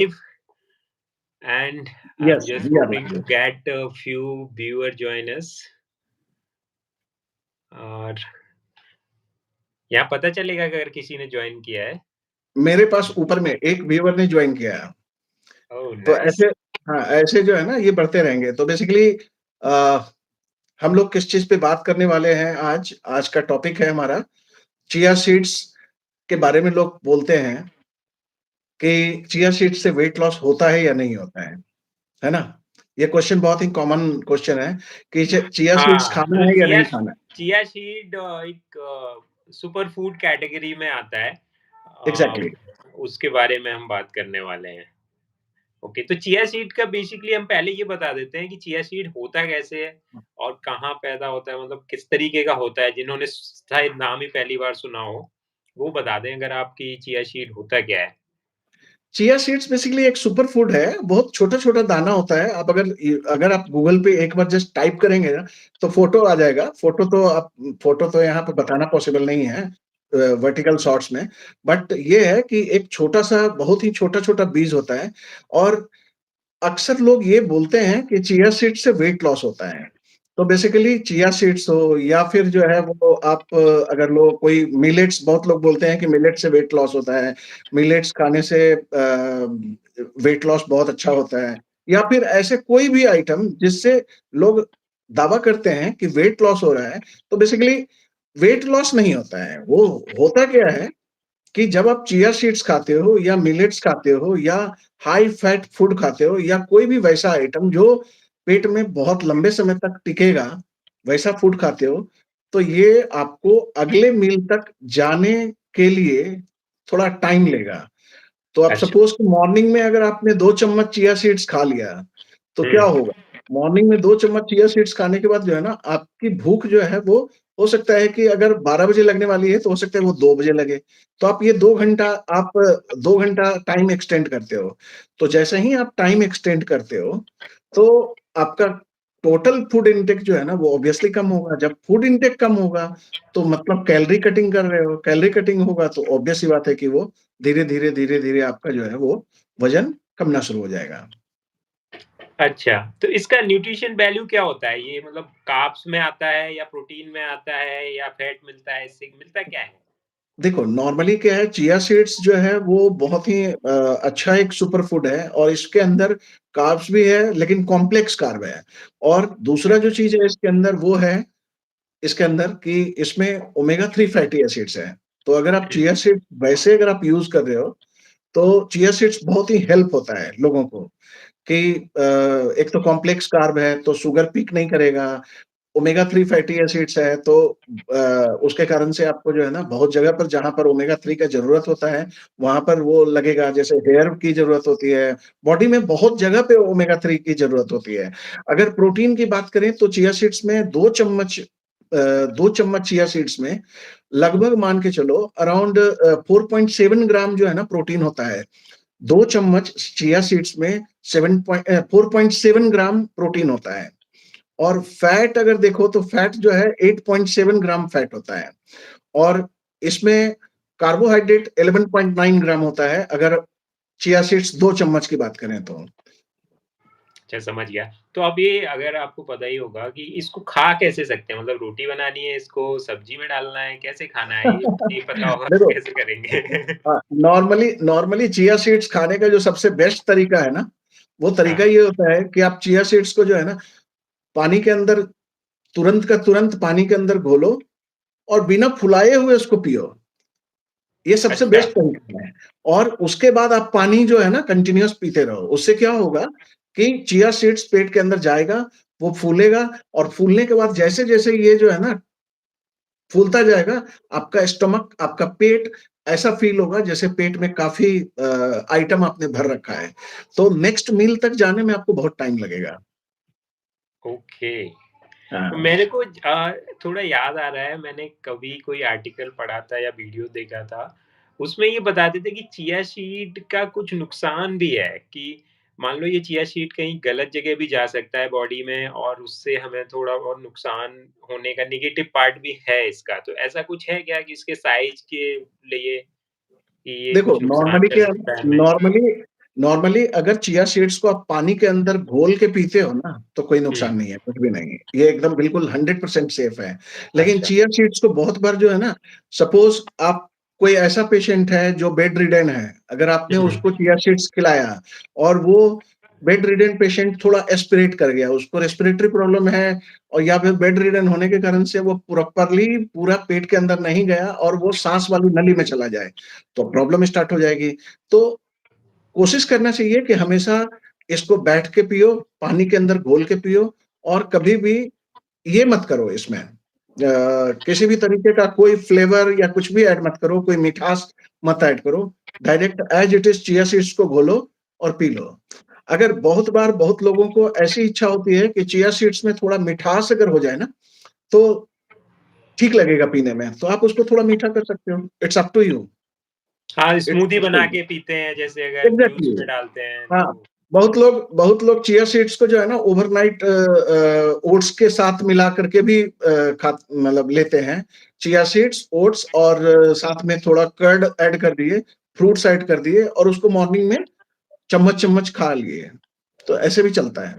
live, and I'm Yes, just we are hoping to live. get a few viewer join us. और यहाँ पता चलेगा अगर किसी ने ज्वाइन किया है? मेरे पास ऊपर में एक व्यूअर ने जॉइन किया है। ओह तो नाइस। ऐसे हाँ, ऐसे जो है ना ये बढ़ते रहेंगे। तो बेसिकली अ, हम लोग किस चीज़ पे बात करने वाले हैं आज? आज का टॉपिक है हमारा चिया सीड्स के बारे में लोग बोलते हैं कि चिया सीड्स से वेट लॉस होता है या नहीं होता है ना? ये क्वेश्चन बहुत ही कॉमन क्वेश्चन है कि च चिया सीड्स हाँ, खाना तो है या चिया नहीं खाना है? चिया सीड एक सुपर फूड कैटेगरी में आता है। एग्ज़ैक्टली। उसके बारे में हम बात करने वाले हैं। ओके, तो चिया सीड का बेसिकली हम पहले ये बता देते हैं कि चिया सीड होता कैसे है और कहाँ पैदा होता है, मतलब किस तरीके का होता है। जिन्होंने शायद नाम ही पहली बार सुना हो, वो बता दें अगर आपकी चिया सीड होता क्या है? चिया सीड्स बेसिकली एक सुपर फूड है, बहुत छोटा-छोटा दाना होता है। आप अगर आप गूगल पे एक बार जस्ट टाइप करेंगे ना, तो फ़ोटो आ जाएगा। फ़ोटो तो यहाँ पे बताना पॉसिबल नहीं है वर्टिकल शॉट्स में। बट ये है कि एक छोटा-सा बहुत ही छोटा-छोटा बीज होता है और अक्सर लोग ये बोलते हैं कि चिया सीड्स से वेट लॉस होता है। तो बेसिकली चिया सीड्स हो या फिर जो है वो आप अगर लोग कोई मिलेट्स बहुत लोग बोलते हैं कि मिलेट से वेट लॉस होता है। मिलेट्स खाने से वेट लॉस बहुत अच्छा होता है या फिर ऐसे कोई भी आइटम जिससे लोग दावा करते हैं कि वेट लॉस हो रहा है, तो बेसिकली वेट लॉस नहीं होता है। वो होता क्या है कि जब आप चिया सीड्स खाते हो या मिलेट्स खाते हो या हाई फैट फूड खाते हो या कोई भी वैसा आइटम जो पेट में बहुत लंबे समय तक टिकेगा, वैसा फूड खाते हो, तो ये आपको अगले मील तक जाने के लिए थोड़ा टाइम लेगा। तो आप अच्छा। सपोज़ कि मॉर्निंग में अगर आपने 2 चम्मच चिया सीड्स खा लिया, तो क्या हुँ। होगा? मॉर्निंग में 2 चम्मच चिया सीड्स खाने के बाद जो है ना, आपकी भूख जो है वो हो सकता है कि अगर 12 बजे लगने वाली है, तो हो सकता है वो 2 बजे लगे। तो आप ये 2 घंटा आप 2 घंटा टाइम एक्सटेंड करते हो। तो जैसे ही आप टाइम एक्सटेंड करते हो, तो आपका टोटल फूड इंटेक जो है ना, वो ऑब्वियसली कम होगा। जब फूड इंटेक कम होगा, तो मतलब कैलोरी कटिंग कर रहे हो। कैलोरी कटिंग होगा तो ऑब्वियस सी बात है कि वो धीरे-धीरे, धीरे-धीरे आपका जो है वो वज़न कमना शुरू हो जाएगा। अच्छा, तो इसका न्यूट्रिशन वैल्यू क्या होता है? ये मतलब कार्ब्स में आता है या प्रोटीन में आता है या फैट मिलता है, इससे मिलता क्या है? देखो, नॉर्मली क्या है चिया सीड्स जो है वो बहुत ही अच्छा एक सुपर फूड है और इसके अंदर कार्ब्स भी है लेकिन कॉम्प्लेक्स कार्ब है। और दूसरा जो चीज़ है इसके अंदर वो है इसके अंदर कि इसमें ओमेगा 3 फैटी एसिड्स हैं। तो अगर आप हुँ। चिया सीड वैसे अगर आप यूज़ कर रहे हो, तो चिया सीड्स बहुत ही हेल्प होता है लोगों को कि एक तो कॉम्प्लेक्स कार्ब है तो शुगर पीक नहीं करेगा। ओमेगा 3 फैटी एसिड्स है तो उसके कारण से आपको जो है ना बहुत जगह पर जहाँ पर ओमेगा 3 का ज़रूरत होता है, वहाँ पर वो लगेगा जैसे हेयर की ज़रूरत होती है, बॉडी में बहुत जगह पे ओमेगा 3 की ज़रूरत होती है। अगर प्रोटीन की बात करें तो चिया सीड्स में 2 चम्मच चिया सीड्स में लगभग मान के चलो अराउंड 4.7 ग्राम जो है ना प्रोटीन होता है। 2 चम्मच चिया सीड्स में 4.7 ग्राम प्रोटीन होता है। और फैट अगर देखो तो फैट जो है 8.7 ग्राम फैट होता है और इसमें कार्बोहाइड्रेट 11.9 ग्राम होता है अगर चिया सीड्स 2 चम्मच की बात करें तो। अच्छा, समझ गया। तो अब ये अगर आपको पता ही होगा कि इसको खा कैसे सकते हैं? मतलब रोटी बनानी है, इसको सब्जी में डालना है, कैसे खाना है? ये नहीं पता होगा तो देखो कैसे करेंगे? नॉर्मली नॉर्मली चिया सीड्स खाने का जो सबसे बेस्ट तरीका है ना, वो तरीका हाँ। ये होता है कि आप चिया सीड्स को जो है ना, पानी के अंदर तुरंत का तुरंत पानी के अंदर घोलो और बिना फुलाए हुए उसको पियो। ये सबसे अच्छा। बेस्ट तरीका है और उसके बाद आप पानी जो है ना कंटिन्यूअस पीते रहो। उससे क्या होगा कि चिया सीड्स पेट के अंदर जाएगा, वो फूलेगा और फूलने के बाद जैसे-जैसे ये जो है ना फूलता जाएगा, आपका स्टमक, आपका पेट ऐसा फ़ील होगा जैसे पेट में काफ़ी आइटम आपने भर रखा है। तो नेक्स्ट मील तक जाने में आपको बहुत टाइम लगेगा। ओके। हाँ। मेरे को थोड़ा याद आ रहा है, मैंने कभी कोई आर्टिकल पढ़ा था या वीडियो देखा था, उसमें ये बताते थे कि चिया सीड का कुछ नुकसान भी है कि मान लो ये चिया सीड कहीं गलत जगह भी जा सकता है बॉडी में और उससे हमें थोड़ा और नुकसान होने का नेगेटिव पार्ट भी है इसका। तो ऐसा कुछ है क्या कि इसके साइज़ के लिए कि ये देखो कुछ नुकसान कर सकता है हमें? नॉर्मली अगर चिया सीड्स को आप पानी के अंदर घोल के पीते हो ना, तो कोई नुकसान हुँ, नहीं है, कुछ भी नहीं है। ये एकदम बिल्कुल 100% सेफ है। लेकिन अच्छा। चिया सीड्स को बहुत बार जो है ना, सपोज़ आप कोई ऐसा पेशेंट है जो बेड रिडेन है, अगर आपने हुँ, उसको चिया सीड्स खिलाया और वो बेड रिडेन पेशेंट थोड़ा एस्पिरेट कर गया, उसको रेस्पिरेटरी प्रॉब्लम है और या फिर बेड रिडेन होने के कारण से वो प्रॉपरली पूरा पेट के अंदर नहीं गया और वो साँस वाली नली में चला जाए, तो प्रॉब्लम स्टार्ट हो जाएगी। तो कोशिश करना चाहिए कि हमेशा इसको बैठ के पियो, पानी के अंदर घोल के पियो और कभी भी ये मत करो इसमें किसी भी तरीके का कोई फ्लेवर या कुछ भी ऐड मत करो, कोई मिठास मत ऐड करो। Direct as it is chia seeds को घोलो और पी लो। अगर बहुत बार बहुत लोगों को ऐसी इच्छा होती है कि चिया सीड्स में थोड़ा मिठास अगर हो जाए ना, तो ठीक लगेगा पीने में, तो आप उसको थोड़ा मीठा कर सकते हो। It's up to you. हाँ, इट्स स्मूदी अप टू बना यू। के पीते हैं जैसे अगर जूस एग्ज़ैक्टली। में डालते हैं हाँ, तो बहुत लोग चिया सीड्स को जो है ना ओवरनाइट ओट्स के साथ मिला करके भी खा मतलब लेते हैं। चिया सीड्स, ओट्स और साथ में थोड़ा कर्ड ऐड कर दिए, फ्रूट्स ऐड कर दिए और उसको मॉर्निंग में चम्मच-चम्मच खा लिए। तो ऐसे भी चलता है।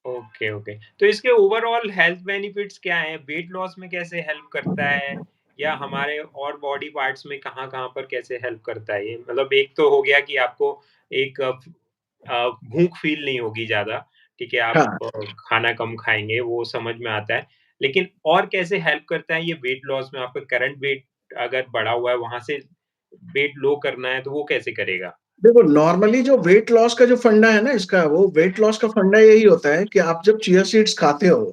Okay, okay. तो इसके ओवरऑल हेल्थ बेनिफिट्स क्या हैं? वेट लॉस में कैसे हेल्प करता है? या हमारे और बॉडी पार्ट्स में कहाँ-कहाँ पर कैसे हेल्प करता है ये? मतलब एक तो हो गया कि आपको एक भूख फ़ील नहीं होगी ज़्यादा, ठीक है? आप हाँ। खाना कम खाएँगे, वो समझ में आता है। लेकिन और कैसे हेल्प करता है ये वेट लॉस में? आपका करंट वेट अगर बढ़ा हुआ है, वहाँ से वेट लो करना है, तो वो कैसे करेगा? देखो नॉर्मली जो वेट लॉस का जो फंडा है ना इसका, वो वेट लॉस का फंडा यही होता है कि आप जब चिया सीड्स खाते हो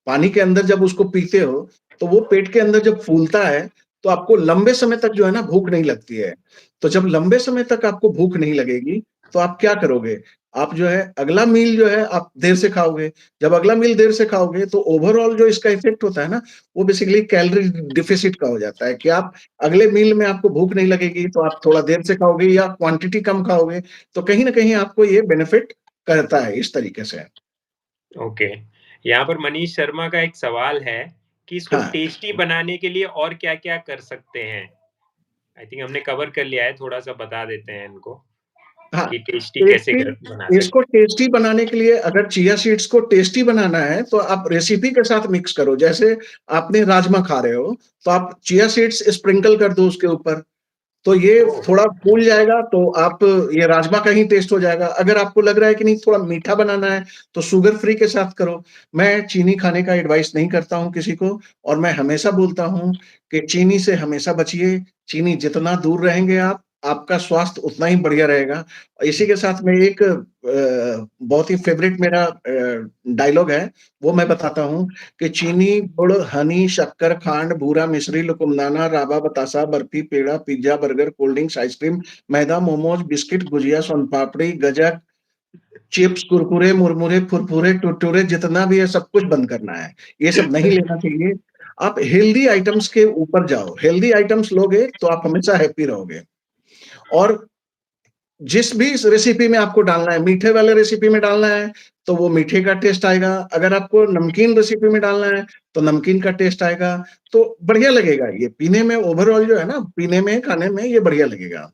पानी के अंदर जब उसको पीते हो, तो वो पेट के अंदर जब फूलता है, तो आपको लंबे समय तक जो है ना भूख नहीं लगती है। तो जब लंबे समय तक आपको भूख नहीं लगेगी, तो आप क्या करोगे? आप जो है अगला मील जो है आप देर से खाओगे। जब अगला मील देर से खाओगे तो ओवरऑल जो इसका इफ़ेक्ट होता है ना, वो बेसिकली कैलोरी डेफ़िसिट का हो जाता है कि आप अगले मील में आपको भूख नहीं लगेगी, तो आप थोड़ा देर से खाओगे या क्वांटिटी कम खाओगे, तो कहीं न कहीं आपको ये बेनिफिट करता है इस तरीके से। ओके। यहाँ पर मनीष शर्मा का एक सवाल है कि इसको हाँ, टेस्टी बनाने के लिए और क्या-क्या कर सकते हैं? आई थिंक हमने कवर कर लिया है, थोड़ा-सा बता देते हैं इनको हाँ। कि टेस्टी कैसे टेस्टी बना इसको सकते हैं। टेस्टी बनाने के लिए अगर चिया सीड्स को टेस्टी बनाना है, तो आप रेसिपी के साथ मिक्स करो। जैसे आपने राजमा खा रहे हो, तो आप चिया सीड्स स्प्रिंकल कर दो उसके ऊपर। तो ये ओह! थोड़ा फूल जाएगा तो आप ये राजमा का ही टेस्ट हो जाएगा। अगर आपको लग रहा है कि नहीं थोड़ा मीठा बनाना है, तो शुगर फ्री के साथ करो। मैं चीनी खाने का एडवाइस नहीं करता हूँ किसी को और मैं हमेशा बोलता हूँ कि चीनी से हमेशा बचिए। चीनी जितना दूर रहेंगे आप, आपका स्वास्थ्य उतना ही बढ़िया रहेगा। इसी के साथ में एक बहुत ही फ़ेवरेट मेरा डायलॉग है, वो मैं बताता हूँ कि चीनी, गुड़, हनी, शक्कर, खांड, बूरा, मिश्री, लुकुमदाना, राबा, बतासा, barfi, peda, pizza, burger, cold drinks, ice cream, मैदा, मोमोज़, बिस्किट, गुजिया, सोन-पापड़ी, गजक, चिप्स, कुरकुरे, मुरमुरे, फुरफुरे, टुरटुरे जितना भी है सब कुछ बंद करना है। ये सब नहीं लेना चाहिए। आप हेल्दी आइटम्स के ऊपर जाओ। हेल्दी आइटम्स लोगे तो आप हमेशा हैप्पी रहोगे और जिस भी इस रेसिपी में आपको डालना है, मीठे वाले रेसिपी में डालना है, तो वो मीठे का टेस्ट आएगा। अगर आपको नमकीन रेसिपी में डालना है, तो नमकीन का टेस्ट आएगा। तो बढ़िया लगेगा ये पीने में ओवरऑल जो है ना, पीने में, खाने में ये बढ़िया लगेगा।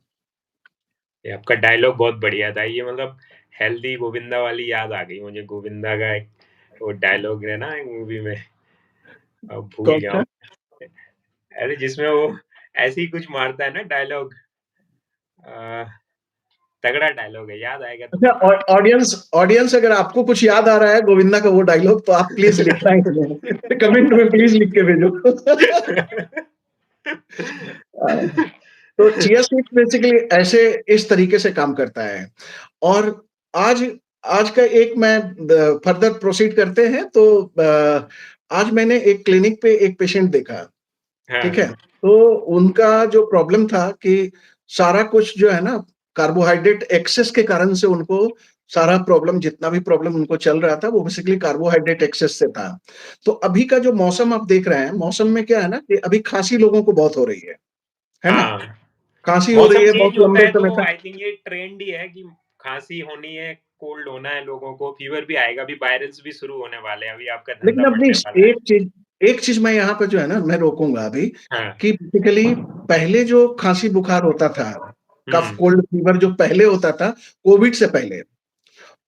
ये आपका डायलॉग बहुत बढ़िया था। ये मतलब हेल्दी गोविंदा वाली याद आ गई मुझे। गोविंदा का एक वो डायलॉग है ना एक मूवी में, अब भूल गया कौन-सा? हूँ। अरे जिसमें वो ऐसे ही कुछ मारता है ना डायलॉग, अ, तगड़ा डायलॉग है, याद आएगा तो अच्छा ऑ बताना। ऑडियंस ऑडियंस अगर आपको कुछ याद आ रहा है गोविंदा का वो डायलॉग तो आप प्लीज़ लिखना इसमें। कमेंट में प्लीज़ लिख के भेजो। तो चिया सीड्स बेसिकली ऐसे इस तरीके से काम करता है और आज आज का एक मैं फर्दर प्रोसीड करते हैं तो आज मैंने एक क्लिनिक पे एक पेशेंट देखा, हाँ, ठीक है? हाँ। तो उनका जो प्रॉब्लम था कि सारा कुछ जो है ना कार्बोहाइड्रेट एक्सेस के कारण से उनको सारा प्रॉब्लम जितना भी प्रॉब्लम उनको चल रहा था वो बेसिकली कार्बोहाइड्रेट एक्सेस से था। तो अभी का जो मौसम आप देख रहे हैं, मौसम में क्या है ना कि अभी खाँसी लोगों को बहुत हो रही है ना? हाँ, खाँसी हो रही मौसम है बहुत चेंज होता लंबे है तो समय तक। आई थिंक ये ट्रेंड ही है कि खाँसी होनी है, कोल्ड होना है लोगों को, फीवर भी आएगा, अभी वायरल्स भी शुरू होने वाले हैं, अभी आपका लेकिन धंधा अपनी बढ़ने वाला है। एक चीज़ मैं यहाँ पे जो है ना मैं रोकूँगा अभी हाँ, कि बेसिकली पहले जो खाँसी बुखार होता था, कफ हुँ, कोल्ड फीवर जो पहले होता था, कोविड से पहले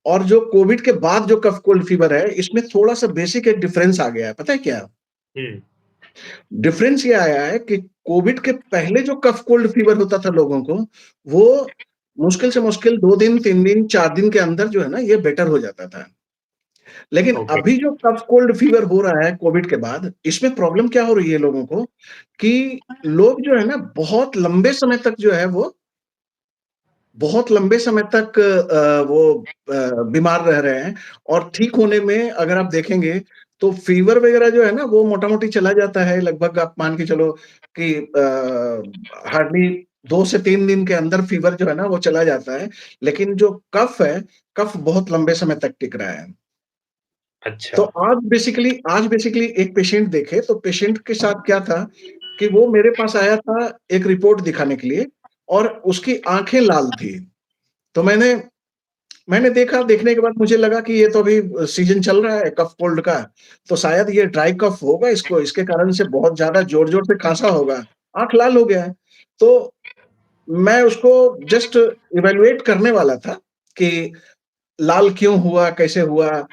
और जो कोविड के बाद जो कफ कोल्ड फीवर है, इसमें थोड़ा-सा बेसिक एक डिफरेंस आ गया है, पता है क्या? हुँ, डिफरेंस ये आया है कि कोविड के पहले जो कफ कोल्ड फीवर होता था लोगों को, वो मुश्किल से मुश्किल 2 दिन, 3 दिन, 4 दिन के अंदर जो है ना, ये बेटर हो जाता था। लेकिन ओके, अभी जो कफ कोल्ड फीवर हो रहा है कोविड के बाद, इसमें प्रॉब्लम क्या हो रही है लोगों को कि लोग जो है ना, बहुत लंबे समय तक जो है वो बहुत लंबे समय तक बीमार रह रहे हैं और ठीक होने में अगर आप देखेंगे, तो फ़ीवर वगैरह जो है ना, वो मोटा-मोटी चला जाता है लगभग आप मान के चलो कि हार्डली 2 से 3 दिन के अंदर फ़ीवर जो है ना, वो चला जाता है। लेकिन जो कफ़ है, कफ़ बहुत लंबे समय तक टिक रहा है। तो अच्छा, आज बेसिकली एक पेशेंट देखे, तो पेशेंट के साथ क्या था कि वो मेरे पास आया था एक रिपोर्ट दिखाने के लिए और उसकी आँखें लाल थी। तो मैंने देखा, देखने के बाद मुझे लगा कि ये तो अभी सीज़न चल रहा है कफ कोल्ड का, तो शायद ये ड्राई कफ होगा इसको, इसके कारण से बहुत ज़्यादा ज़ोर-ज़ोर से खाँसा होगा। आँख लाल हो गया है। तो मैं उसको जस्ट इवैल्यूएट करने वाला था कि लाल क्यों हुआ, कैसे हुआ?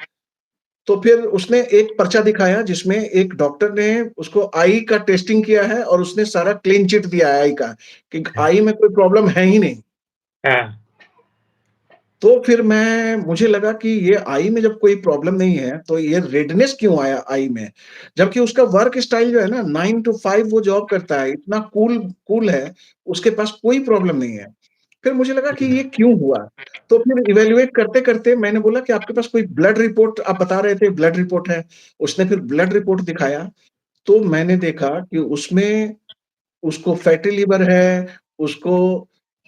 तो फिर उसने एक पर्चा दिखाया जिसमें एक डॉक्टर ने उसको आई का टेस्टिंग किया है और उसने सारा क्लीन चिट दिया है आई का, कि आई में कोई प्रॉब्लम है ही नहीं। हाँ, तो फिर मुझे लगा कि ये आई में जब कोई प्रॉब्लम नहीं है, तो ये रेडनेस क्यों आया आई में? जबकि उसका वर्क स्टाइल जो है ना 9 टू 5 वो जॉब करता है, इतना कूल कूल है, उसके पास कोई प्रॉब्लम नहीं है। फिर मुझे लगा कि हुँ, ये क्यों हुआ? तो फिर इवैल्यूएट करते-करते मैंने बोला कि आपके पास कोई ब्लड रिपोर्ट आप बता रहे थे ब्लड रिपोर्ट है। उसने फिर ब्लड रिपोर्ट दिखाया, तो मैंने देखा कि उसमें उसको फैटी लिवर है, उसको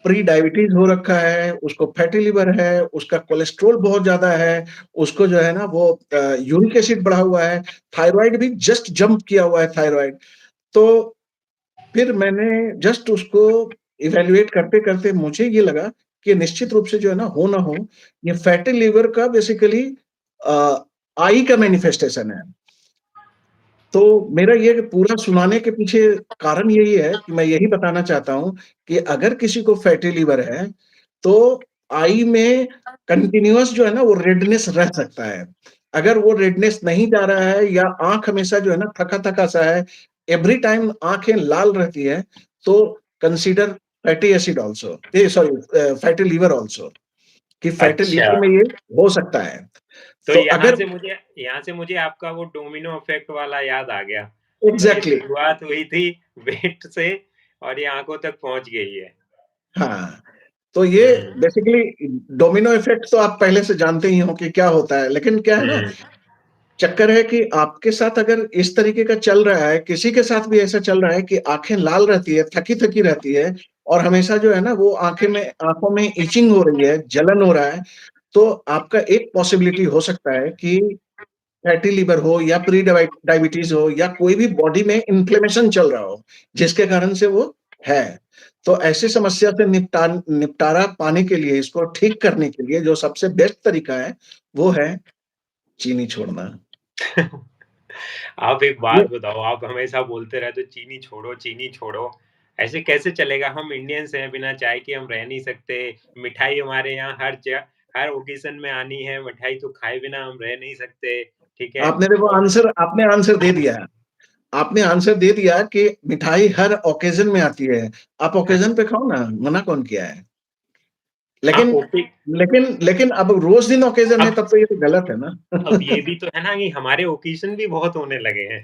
प्री डायबिटीज़ हो रखा है, उसको फैटी लिवर है, उसका कोलेस्ट्रॉल बहुत ज़्यादा है, उसको जो है ना वो यूरिक एसिड बढ़ा हुआ है, थायरॉइड भी जस्ट जंप किया हुआ है थायरॉइड। तो फिर मैंने जस्ट उसको इवैल्यूएट करते-करते मुझे ये लगा कि निश्चित रूप से जो है ना, हो ना हो, ये फैटी लिवर का बेसिकली अ, आई का मैनिफेस्टेशन है। तो मेरा ये पूरा सुनाने के पीछे कारण यही है कि मैं यही बताना चाहता हूँ कि अगर किसी को फैटी लिवर है, तो आई में कंटीन्यूअस जो है ना वो रेडनेस रह सकता है। अगर वो रेडनेस नहीं जा रहा है या आँख हमेशा जो है ना थका-थका सा है, एवरी टाइम आँखें लाल रहती है, तो consider fatty acid also sorry fatty liver also कि फैटी अच्छा। लिवर में ये हो सकता है। तो तो अगर यहाँ से मुझे आपका वो डोमिनो इफ़ेक्ट वाला याद आ गया। मतलब ये एग्ज़ैक्टली शुरुआत हुई थी वेट से और ये आँखों तक पहुँच गई है। हाँ। तो ये हुँ, बेसिकली डोमिनो इफ़ेक्ट तो आप पहले से जानते ही हो कि क्या होता है। लेकिन क्या है ना, हुँ, चक्कर है कि आपके साथ अगर इस तरीके का चल रहा है, किसी के साथ भी ऐसा चल रहा है कि आँखें लाल रहती है, थकी-थकी रहती है और हमेशा जो है ना वो आँखों में इचिंग हो रही है, जलन हो रहा है, तो आपका एक पॉसिबिलिटी हो सकता है कि फैटी लिवर हो या प्री डायबिटीज़ हो या कोई भी बॉडी में इन्फ्लेमेशन चल रहा हो, जिसके कारण से वो है। तो ऐसी समस्या से निपटारा पाने के लिए, इसको ठीक करने के लिए जो सबसे बेस्ट तरीका है, वो है चीनी छोड़ना। आप एक ये बात बताओ, आप हमेशा बोलते रहते हो चीनी छोड़ो, चीनी छोड़ो। ऐसे कैसे चलेगा? हम इंडियंस हैं, बिना चाय के हम रह नहीं सकते। मिठाई हमारे यहाँ हर ओकेज़न में आनी है, मिठाई तो खाए बिना हम रह नहीं सकते, ठीक है? और आपने आंसर दे दिया। आपने आंसर दे दिया कि मिठाई हर ऑकेज़न में आती है। आप हाँ, ऑकेज़न पे खाओ ना, मना कौन किया है? हाँ, लेकिन ओके लेकिन अब रोज़ दिन ऑकेज़न है अब तब तो ये तो गलत है ना। अब ये भी तो है ना कि हमारे ओकेज़न भी बहुत होने लगे हैं।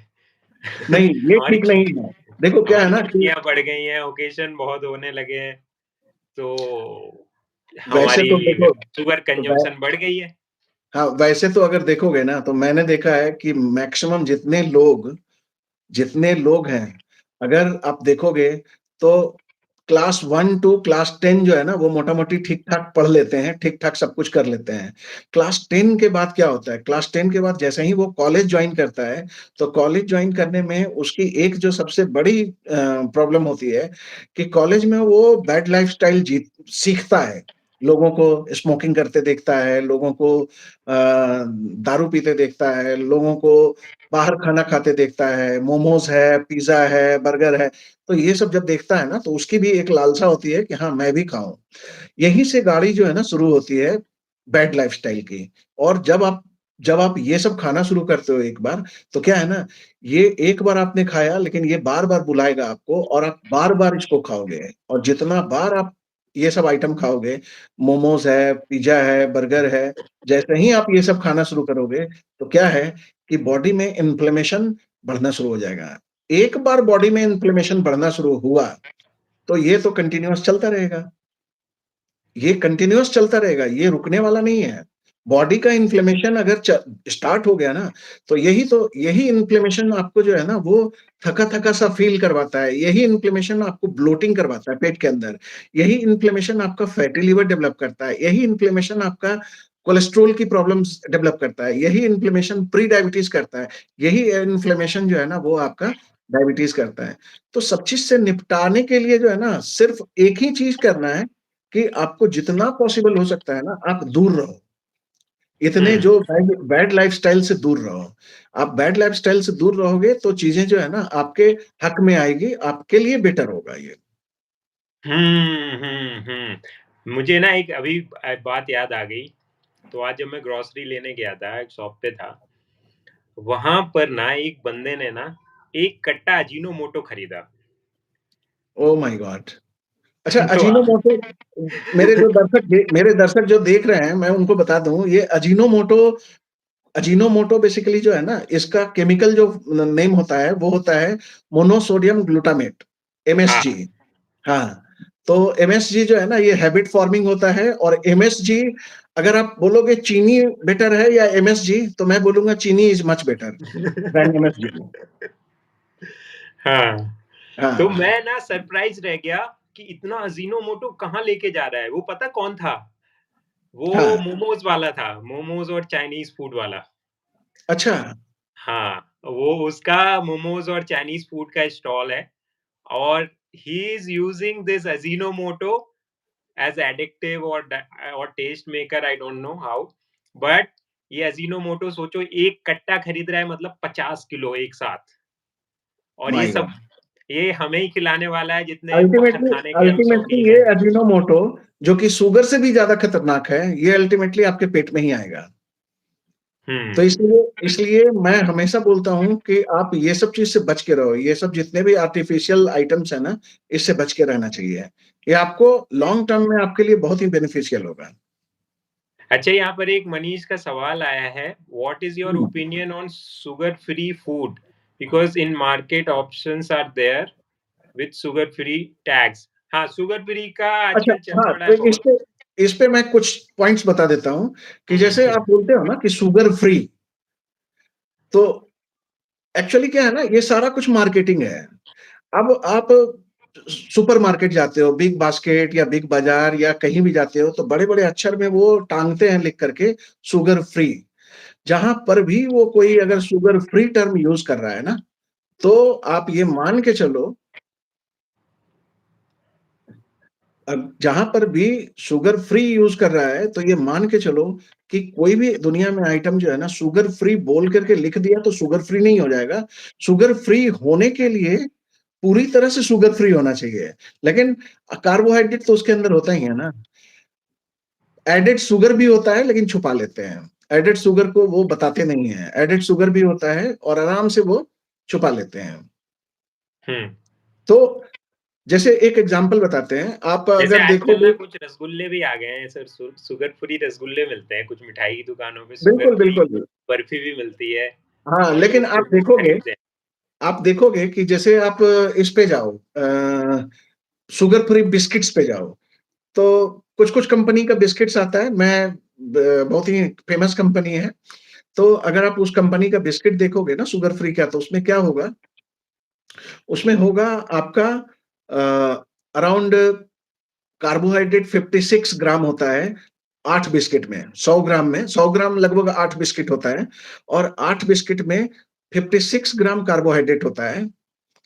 नहीं, ये हमारी ठीक नहीं छुट्टी है। देखो क्या है हमारी ना कि छुट्टियाँ बढ़ गई हैं, ओकेज़न बहुत होने लगे हैं, तो वैसे हमारी तो देखो शुगर वै कंज़म्पशन बढ़ गई है। हाँ, वैसे तो अगर देखोगे ना तो मैंने देखा है कि मैक्सिमम जितने लोग हैं, अगर आप देखोगे तो क्लास 1 टू क्लास 10 जो है ना वो मोटा-मोटी ठीक-ठाक पढ़ लेते हैं, ठीक-ठाक सब कुछ कर लेते हैं। क्लास 10 के बाद क्या होता है, क्लास 10 के बाद जैसे ही वो कॉलेज जॉइन करता है, तो कॉलेज जॉइन करने में उसकी एक जो सबसे बड़ी प्रॉब्लम होती है कि कॉलेज में वो बैड लाइफ़स्टाइल सीखता है। लोगों को स्मोकिंग करते देखता है, लोगों को दारू पीते देखता है, लोगों को बाहर खाना खाते देखता है, मोमोज़ है, पिज़्ज़ा है, बर्गर है। तो ये सब जब देखता है ना, तो उसकी भी एक लालसा होती है कि हाँ, मैं भी खाऊँ। यहीं से गाड़ी जो है ना शुरू होती है बैड लाइफ़स्टाइल की। और जब आप ये सब खाना शुरू करते हो एक बार, तो क्या है ना, ये एक बार आपने खाया लेकिन ये बार-बार बुलाएगा आपको और आप बार-बार इसको खाओगे और जितना बार आप ये सब आइटम खाओगे, मोमोज़ है, पिज़्ज़ा है, बर्गर है, जैसे ही आप ये सब खाना शुरू करोगे, तो क्या है कि बॉडी में इन्फ्लेमेशन बढ़ना शुरू हो जाएगा। एक बार बॉडी में इन्फ्लेमेशन बढ़ना शुरू हुआ, तो ये तो कंटीन्यूअस चलता रहेगा। ये कंटिन्यूअस चलता रहेगा, ये रुकने वाला नहीं है। बॉडी का इन्फ्लेमेशन अगर स्टार्ट हो गया ना, तो यही इन्फ्लेमेशन आपको जो है ना वो थका-थका सा फ़ील करवाता है। यही इन्फ्लेमेशन आपको ब्लोटिंग करवाता है पेट के अंदर। यही इन्फ्लेमेशन आपका फैटी लिवर डेवलप करता है। यही इन्फ्लेमेशन आपका कोलेस्ट्रॉल की प्रॉब्लम्स डेवलप करता है। यही इन्फ्लेमेशन प्री डायबिटीज़ करता है। यही इन्फ्लेमेशन जो है ना वो आपका डायबिटीज़ करता है। तो सब चीज़ से निपटाने के लिए जो है ना सिर्फ़ एक ही चीज़ करना है कि आपको जितना पॉसिबल हो सकता है ना, आप दूर रहो। इतने हुँ। जो बैड बैड लाइफ़स्टाइल से दूर रहो। आप बैड लाइफ़स्टाइल से दूर रहोगे तो चीज़ें जो है ना आपके हक में आएगी, आपके लिए बेटर होगा ये। हुँ, हुँ, हुँ। मुझे ना एक अभी बात याद आ गई। तो आज जब मैं ग्रोसरी लेने गया था, एक शॉप पे था, वहाँ पर ना एक बंदे ने ना एक कट्टा अजीनोमोटो खरीदा। Oh my God! अच्छा तो अजीनोमोटो मेरे दर्शक जो देख रहे हैं, मैं उनको बता दूँ ये अजीनोमोटो बेसिकली जो है ना, इसका केमिकल जो न नेम होता है, वो होता है मोनोसोडियम ग्लूटामेट, हाँ, एमएसजी। हाँ, तो एमएसजी जो है ना, ये हैबिट फॉर्मिंग होता है और एमएसजी अगर आप बोलोगे चीनी बेटर है या एमएसजी, तो मैं बोलूँगा चीनी is much better than MSG. हाँ। तो हाँ, मैं ना सरप्राइज़ रह गया कि इतना अजीनोमोटो कहाँ लेके जा रहा है। वो पता कौन था? वो हाँ, मोमोज़ वाला था, मोमोज़ और चाइनीज़ फूड वाला। अच्छा, हाँ, वो उसका मोमोज़ और चाइनीज़ फूड का स्टॉल है और he is using this Ajinomoto as addictive or taste maker I don't know how but ये अजीनोमोटो सोचो एक कट्टा खरीद रहा है मतलब 50 किलो एक साथ और माय गॉड! ये हमें ही खिलाने वाला है जितने बाहर अल्टीमेटली खाने के हम अल्टीमेटली शौकीन ये हैं। अजीनोमोटो जो कि शुगर से भी ज़्यादा खतरनाक है, ये अल्टीमेटली आपके पेट में ही आएगा। तो हुँ। इसलिए मैं हमेशा बोलता हूँ कि आप ये सब चीज़ से बच के रहो। ये सब जितने भी आर्टिफ़िशियल आइटम्स हैं ना, इससे बच के रहना चाहिए। ये आपको लॉन्ग टर्म में आपके लिए बहुत ही बेनिफिशियल होगा। अच्छा यहाँ पर एक मनीष का सवाल आया है what is your hmm. Opinion on sugar free food? Because in market options are there with sugar free tags. हाँ, शुगर फ्री का अच्छा, आजकल चल हाँ, पड़ा है तो बहुत। इस पे मैं कुछ पॉइंट्स बता देता हूँ कि हुँ, जैसे आप बोलते हो ना कि शुगर फ्री, तो एक्चुअली क्या है ना, ये सारा कुछ मार्केटिंग है। अब आप सुपरमार्केट जाते हो, बिग बास्केट या बिग बाज़ार या कहीं भी जाते हो, तो बड़े-बड़े अक्षर में वो टाँगते हैं लिख करके शुगर फ्री। जहाँ पर भी वो कोई अगर शुगर फ्री टर्म यूज़ कर रहा है ना, तो आप ये मान के चलो जहाँ पर भी शुगर फ्री यूज़ कर रहा है, तो ये मान के चलो कि कोई भी दुनिया में आइटम जो है ना शुगर फ्री बोल करके लिख दिया तो शुगर फ्री नहीं हो जाएगा। शुगर फ्री होने के लिए पूरी तरह से शुगर फ्री होना चाहिए। लेकिन कार्बोहाइड्रेट तो उसके अंदर होता ही है ना। एडेड शुगर भी होता है लेकिन छुपा लेते हैं। एडेड शुगर को वो बताते नहीं हैं। एडेड शुगर भी होता है और आराम से वो छुपा लेते हैं। हुँ। तो जैसे एक एग्ज़ाम्पल बताते हैं, आप जैसे अगर आजकल ना देखोगे कुछ रसगुल्ले भी आ गए हैं सर शुगर फ्री रसगुल्ले मिलते हैं कुछ मिठाई की दुकानों पे शुगर बिल्कुल, फ्री बिल्कुल। बर्फी भी मिलती है हाँ, और लेकिन लोग फिर वो खरीदते हैं। आप देखोगे कि जैसे आप इस पे जाओ शुगर फ्री बिस्किट्स पे जाओ, तो कुछ-कुछ कंपनी का बिस्किट्स आता है, मैं ब बहुत ही फेमस कंपनी है, तो अगर आप उस कंपनी का बिस्किट देखोगे ना शुगर फ्री का, तो उसमें क्या होगा, उसमें होगा आपका अराउंड कार्बोहाइड्रेट 56 ग्राम होता है 8 बिस्किट में, 100 ग्राम लगभग 8 बिस्किट होता है और 8 बिस्किट में 56 ग्राम कार्बोहाइड्रेट होता है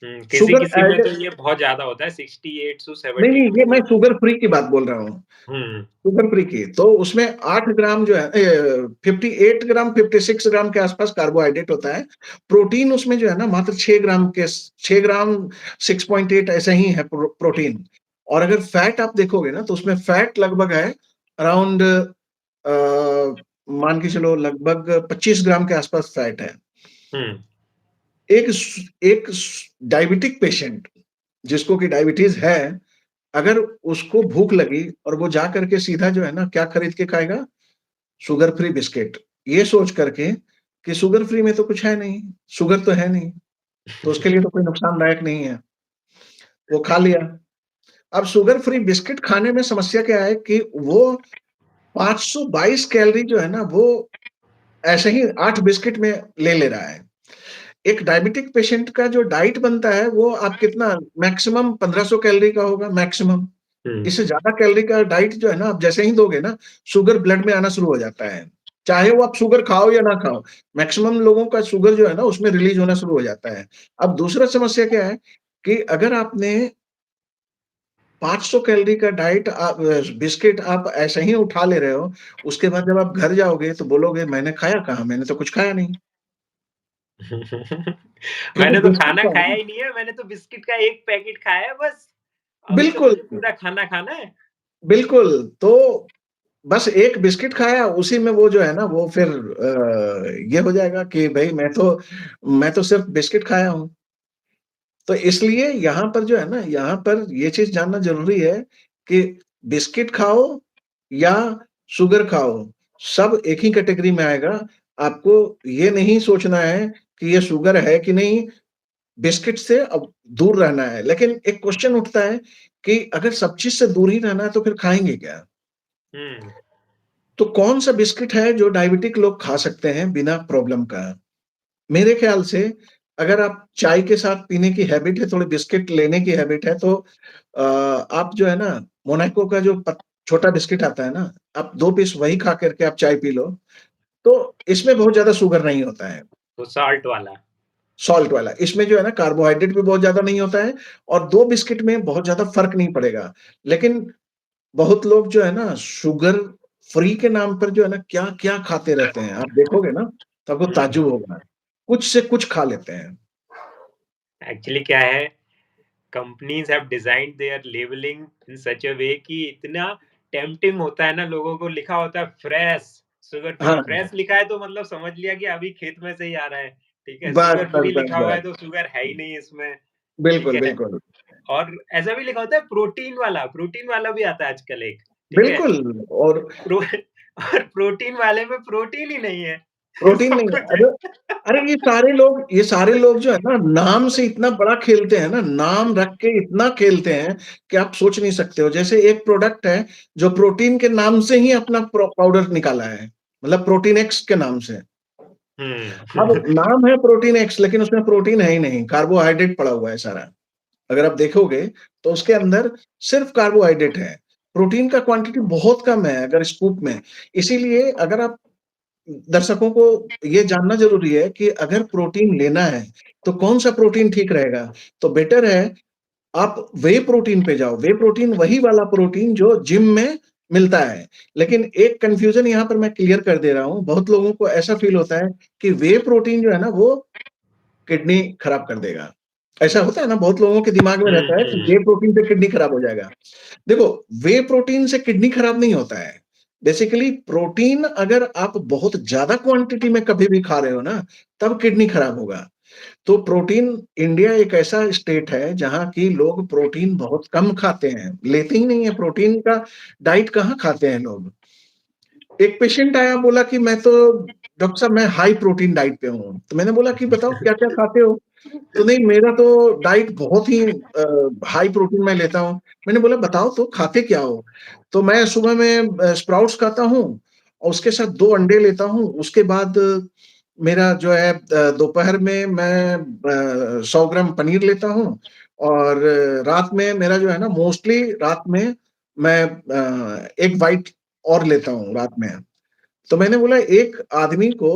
शुगर किसी-किसी में तो एडेड ये बहुत ज़्यादा होता है 68 टू नहीं, नहीं, ये 72। मैं शुगर फ्री की बात बोल रहा हूँ। हुँ, शुगर फ्री की, तो उसमें 8 ग्राम जो है 58 ग्राम, 56 ग्राम के आसपास कार्बोहाइड्रेट होता है। प्रोटीन उसमें जो है ना मात्र 6 ग्राम 6 ग्राम 6.8 ऐसे ही है प्रोटीन। और अगर फैट आप देखोगे ना तो उसमें फैट लगभग है अराउंड मान के चलो लगभग 25 ग्राम के आसपास फैट है। हुँ, एक डायबिटिक पेशेंट जिसको कि डायबिटीज़ है, अगर उसको भूख लगी और वो जा करके सीधा जो है ना क्या खरीद के खाएगा? Sugar free biscuit. ये सोच करके कि शुगर फ्री में तो कुछ है नहीं, शुगर तो है नहीं, तो उसके लिए तो कोई नुकसानदायक नहीं है। वो खा लिया। अब शुगर फ्री बिस्किट खाने में समस्या क्या है कि वो 522 कैलोरी जो है ना वो ऐसे ही 8 बिस्किट में ले रहा है। एक डायबिटिक पेशेंट का जो डाइट बनता है वो आप कितना मैक्सिमम 1500 कैलोरी का होगा मैक्सिमम। हुँ। इससे ज़्यादा कैलोरी का डाइट जो है ना आप जैसे ही दोगे ना, शुगर ब्लड में आना शुरू हो जाता है। चाहे वो आप शुगर खाओ या ना खाओ, मैक्सिमम लोगों का शुगर जो है ना उसमें रिलीज़ होना शुरू हो जाता है। अब दूसरा समस्या क्या है कि अगर आपने 500 कैलोरी का डाइट बिस्किट आप ऐसे ही उठा ले रहे हो, उसके बाद जब आप घर जाओगे तो बोलोगे मैंने खाया कहाँ? मैंने तो कुछ खाया नहीं। क्योंकि मैंने तो बिस्किट खाना क्या है खाया ना ही नहीं है, मैंने तो बिस्किट का 1 पैकेट खाया है बस। अभी तो बिल्कुल, मुझे पूरा खाना खाना है। बिल्कुल। तो बस एक बिस्किट खाया, उसी में वो जो है ना वो फिर ये हो जाएगा कि भई मैं तो सिर्फ़ बिस्किट खाया हूँ। तो इसलिए यहाँ पर जो है ना, यहाँ पर ये चीज़ जानना ज़रूरी है कि बिस्किट खाओ या शुगर खाओ, सब एक ही कैटेगरी में आएगा। आपको ये नहीं सोचना है कि ये शुगर है कि नहीं, बिस्किट से अब दूर रहना है। लेकिन एक क्वेश्चन उठता है कि अगर सब चीज़ से दूर ही रहना है तो फिर खाएँगे क्या? हुँ, तो कौन-सा बिस्किट है जो डायबिटिक लोग खा सकते हैं बिना प्रॉब्लम का? मेरे ख़्याल से अगर आप चाय के साथ पीने की हैबिट है, थोड़े बिस्किट लेने की हैबिट है तो आप जो है ना मोनाको का जो छोटा बिस्किट आता है ना, आप 2 पीस वही खा कर के आप चाय पी लो, तो इसमें बहुत ज़्यादा शुगर नहीं होता है, वो सॉल्ट वाला। सॉल्ट वाला। इसमें जो है ना कार्बोहाइड्रेट भी बहुत ज़्यादा नहीं होता है और 2 बिस्किट में बहुत ज़्यादा फ़र्क नहीं पड़ेगा। लेकिन बहुत लोग जो है ना शुगर फ्री के नाम पर जो है ना क्या-क्या खाते रहते हैं। आप देखोगे ना तो आपको हुँ, ताज्जुब होगा। कुछ से कुछ खा लेते हैं। एक्चुअली क्या है, कंपनीज़ हैव डिज़ाइन्ड देयर लेबलिंग इन सच अ वे कि इतना टेम्प्टिंग होता है ना, लोगों को लिखा होता है फ्रेश, शुगर फ्री। हाँ, फ्रेश लिखा है तो मतलब समझ लिया कि अभी खेत में से ही आ रहा है, ठीक है? बस, शुगर बस, फ्री बस, लिखा हुआ है बस। तो शुगर है ही नहीं इसमें, ठीक बिल्कुल, है? बिल्कुल। और ऐसा भी लिखा होता है प्रोटीन वाला भी आता है आजकल एक, ठीक है? बिल्कुल और प्रो और प्रोटीन वाले में प्रोटीन ही नहीं है, प्रोटीन सब नहीं है। कुछ है। अरे अरे ये सारे लोग जो है ना नाम से इतना बड़ा खेलते हैं ना, नाम रख के इतना खेलते हैं कि आप सोच नहीं सकते हो। जैसे एक प्रोडक्ट है जो प्रोटीन के नाम से ही अपना पाउडर निकाला है, मतलब प्रोटीन एक्स के नाम से। अब हुँ। नाम है प्रोटीन एक्स लेकिन उसमें प्रोटीन है ही नहीं, कार्बोहाइड्रेट पड़ा हुआ है सारा। अगर आप देखोगे तो उसके अंदर सिर्फ़ कार्बोहाइड्रेट है। प्रोटीन का क्वांटिटी बहुत कम है अगर स्कूप में। इसीलिए अगर आप दर्शकों को ये जानना ज़रूरी है कि अगर प्रोटीन लेना है, तो कौन-सा प्रोटीन ठीक रहेगा? तो बेटर है आप व्हे प्रोटीन पे जाओ। व्हे प्रोटीन वही वाला प्रोटीन जो जिम में मिलता है। लेकिन एक कन्फ्यूज़न यहाँ पर मैं क्लियर कर दे रहा हूँ। बहुत लोगों को ऐसा फ़ील होता है कि व्हे प्रोटीन जो है ना वो किडनी खराब कर देगा। ऐसा होता है ना बहुत लोगों के दिमाग में हुँ, रहता है कि हुँ। व्हे प्रोटीन से किडनी खराब हो जाएगा। देखो, व्हे प्रोटीन से किडनी खराब नहीं होता है। बेसिकली प्रोटीन अगर आप बहुत ज़्यादा क्वांटिटी में कभी भी खा रहे हो ना, तब किडनी खराब होगा। तो प्रोटीन इंडिया एक ऐसा स्टेट है जहाँ की लोग प्रोटीन बहुत कम खाते हैं, लेते ही नहीं है प्रोटीन का डाइट कहाँ खाते हैं लोग। एक पेशेंट आया बोला कि मैं तो डॉक्टर साहब मैं हाई प्रोटीन डाइट पे हूँ। तो मैंने बोला कि बताओ क्या-क्या खाते हो? तो नहीं मेरा तो डाइट बहुत ही हाई प्रोटीन मैं लेता हूँ। मैंने बोला बताओ तो खाते क्या हो? तो मैं सुबह में स्प्राउट्स खाता हूँ और उसके साथ 2 अंडे लेता हूँ। उसके बाद मेरा जो है दोपहर में मैं 100 ग्राम पनीर लेता हूँ और रात में मेरा जो है ना मोस्टली रात में मैं एग व्हाइट और लेता हूँ रात में। तो मैंने बोला एक आदमी को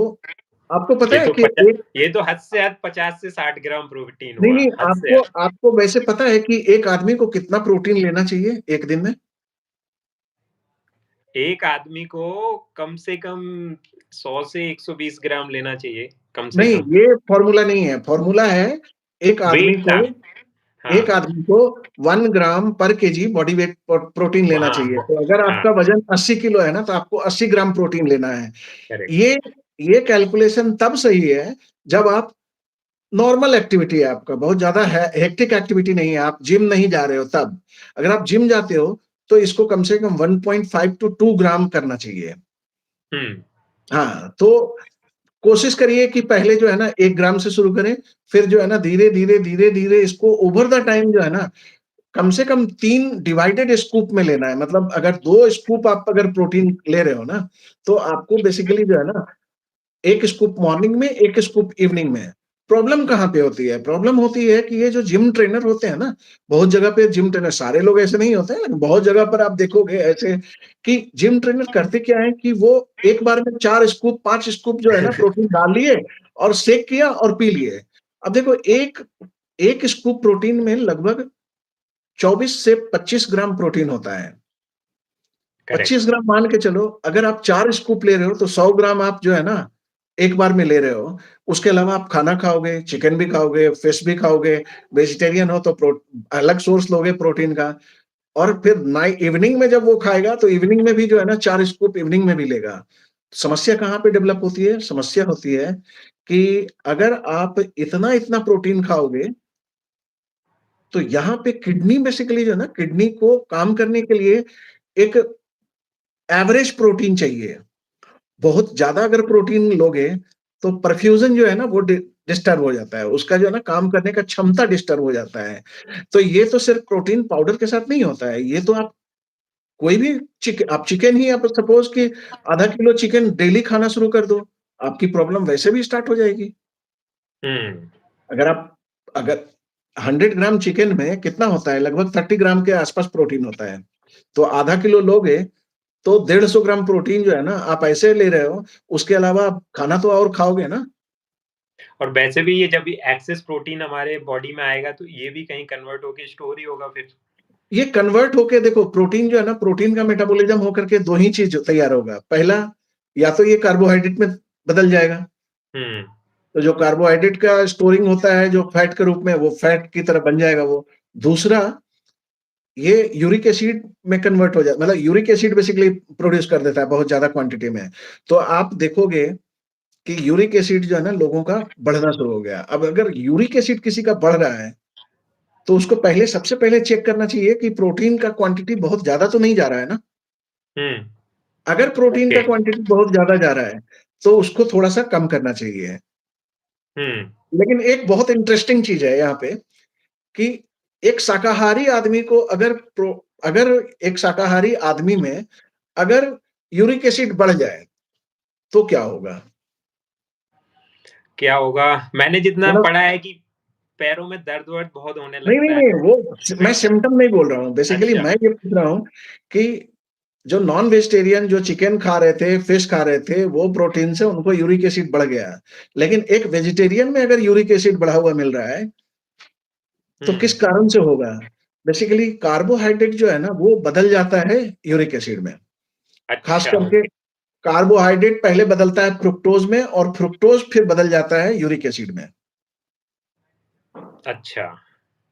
आपको पता ये है तो कि पचा एक ये तो हद से हद 50 से 60 ग्राम प्रोटीन नहीं, हुआ, नहीं, हद से आपको हद। आपको वैसे पता है कि एक आदमी को कितना प्रोटीन लेना चाहिए एक दिन में? एक आदमी को कम से कम 100 से 120 ग्राम लेना चाहिए, कम से नहीं, कम। ये फ़ॉर्मूला नहीं है, फ़ॉर्मूला है एक आदमी वेट को का। एक हाँ, आदमी को 1 ग्राम पर केजी बॉडी वेट प्रोटीन लेना हाँ, चाहिए। तो अगर हाँ, आपका वज़न 80 किलो है ना, तो आपको 80 ग्राम प्रोटीन लेना है। करेक्ट। ये ये कैलकुलेशन तब सही है, जब आप नॉर्मल एक्टिविटी है आपका, बहुत ज़्यादा है हेक्टिक एक्टिविटी नहीं है, आप जिम नहीं जा रहे हो तब। अगर आप जिम जाते हो, तो इसको कम से कम 1.5 टू 2 ग्राम करना चाहिए। हुँ, हाँ, तो कोशिश करिए कि पहले जो है ना 1 ग्राम से शुरू करें, फिर जो है ना धीरे-धीरे, धीरे-धीरे इसको ओवर द टाइम जो है ना, कम से कम 3 डिवाइडेड स्कूप में लेना है। मतलब अगर 2 स्कूप आप अगर प्रोटीन ले रहे हो ना, तो आपको बेसिकली जो है ना 1 स्कूप मॉर्निंग में, 1 स्कूप इवनिंग में। प्रॉब्लम कहाँ पे होती है? प्रॉब्लम होती है कि ये जो जिम ट्रेनर होते हैं ना, बहुत जगह पे जिम ट्रेनर सारे लोग ऐसे नहीं होते हैं, लेकिन बहुत जगह पर आप देखोगे ऐसे कि जिम ट्रेनर करते क्या है कि वो एक बार में 4 स्कूप, 5 स्कूप जो है ना प्रोटीन डाल लिए और शेक किया और पी लिए। अब देखो 1 स्कूप प्रोटीन में लगभग 24 से 25 ग्राम प्रोटीन होता है। 25 करेक्ट। ग्राम मान के चलो, अगर आप 4 स्कूप ले रहे हो, तो 100 ग्राम आप जो है ना, एक बार में ले रहे हो। उसके अलावा आप खाना खाओगे, चिकन भी खाओगे, फिश भी खाओगे, वेजिटेरियन हो तो अलग सोर्स लोगे प्रोटीन का और फिर इवनिंग में जब वो खाएगा, तो इवनिंग में भी जो है ना 4 स्कूप इवनिंग में भी लेगा। समस्या कहाँ पे डेवलप होती है? समस्या होती है कि अगर आप इतना-इतना प्रोटीन खाओगे, तो यहाँ पे किडनी बेसिकली जो है ना, किडनी को काम करने के लिए एक एवरेज प्रोटीन चाहिए। बहुत ज़्यादा अगर प्रोटीन लोगे, तो परफ्यूज़न जो है ना वो डिस्टर्ब हो जाता है। उसका जो है ना काम करने का क्षमता डिस्टर्ब हो जाता है। तो ये तो सिर्फ़ प्रोटीन पाउडर के साथ नहीं होता है। ये तो आप कोई भी आप चिकन ही आप सपोज़ कि आधा किलो चिकन डेली खाना शुरू कर दो, आपकी प्रॉब्लम वैसे भी स्टार्ट हो जाएगी। हुँ, अगर आप अगर 100 ग्राम चिकन में कितना होता है? लगभग 30 ग्राम के आस-पास प्रोटीन होता है। तो आधा किलो लोगे तो 150 ग्राम प्रोटीन जो है ना, आप ऐसे ले रहे हो, उसके अलावा आप खाना तो और खाओगे ना। और वैसे भी ये जब ये एक्सेस प्रोटीन हमारे बॉडी में आएगा, तो ये भी कहीं कन्वर्ट होके स्टोर ही होगा फिर। ये कन्वर्ट होके देखो प्रोटीन जो है ना, प्रोटीन का मेटाबॉलिज़्म होकर के 2 ही चीज़ तैयार होगा। पहला, या तो ये कार्बोहाइड्रेट में बदल जाएगा, हुँ, तो जो कार्बोहाइड्रेट का स्टोरिंग होता है जो फैट के रूप में, वो फैट की तरह बन जाएगा वो। दूसरा, ये यूरिक एसिड में कन्वर्ट हो जाए, मतलब यूरिक एसिड बेसिकली प्रोड्यूस कर देता है बहुत ज़्यादा क्वांटिटी में। तो आप देखोगे कि यूरिक एसिड जो है ना लोगों का बढ़ना शुरू हो गया। अब अगर यूरिक एसिड किसी का बढ़ रहा है, तो उसको पहले सबसे पहले चेक करना चाहिए कि प्रोटीन का क्वांटिटी बहुत ज़्यादा तो नहीं जा रहा है ना? हुँ, अगर प्रोटीन ओके, का क्वांटिटी बहुत ज़्यादा जा रहा है, तो उसको थोड़ा-सा कम करना चाहिए। हुँ, लेकिन एक बहुत इंटरेस्टिंग चीज़ है यहाँ पे कि एक शाकाहारी आदमी को अगर एक शाकाहारी आदमी में अगर यूरिक एसिड बढ़ जाए, तो क्या होगा? क्या होगा? मैंने जितना मतलब पढ़ा है कि पैरों में दर्द-वर्द बहुत होने नहीं, नहीं, लगता है। नहीं, वो मैं सिम्पटम नहीं बोल रहा हूँ। बेसिकली अच्छा, मैं ये पूछ रहा हूँ कि जो नॉन वेजिटेरियन जो चिकन खा रहे थे, फिश खा रहे थे, वो प्रोटीन से उनको यूरिक एसिड बढ़ गया। लेकिन एक वेजिटेरियन में अगर यूरिक एसिड बढ़ा हुआ मिल रहा है, तो किस हुँ, कारण से होगा? बेसिकली कार्बोहाइड्रेट जो है ना, वो बदल जाता है यूरिक एसिड में। खास अच्छा, करके कार्बोहाइड्रेट पहले बदलता है फ्रुक्टोज़ में और फ्रुक्टोज़ फिर बदल जाता है यूरिक एसिड में। अच्छा,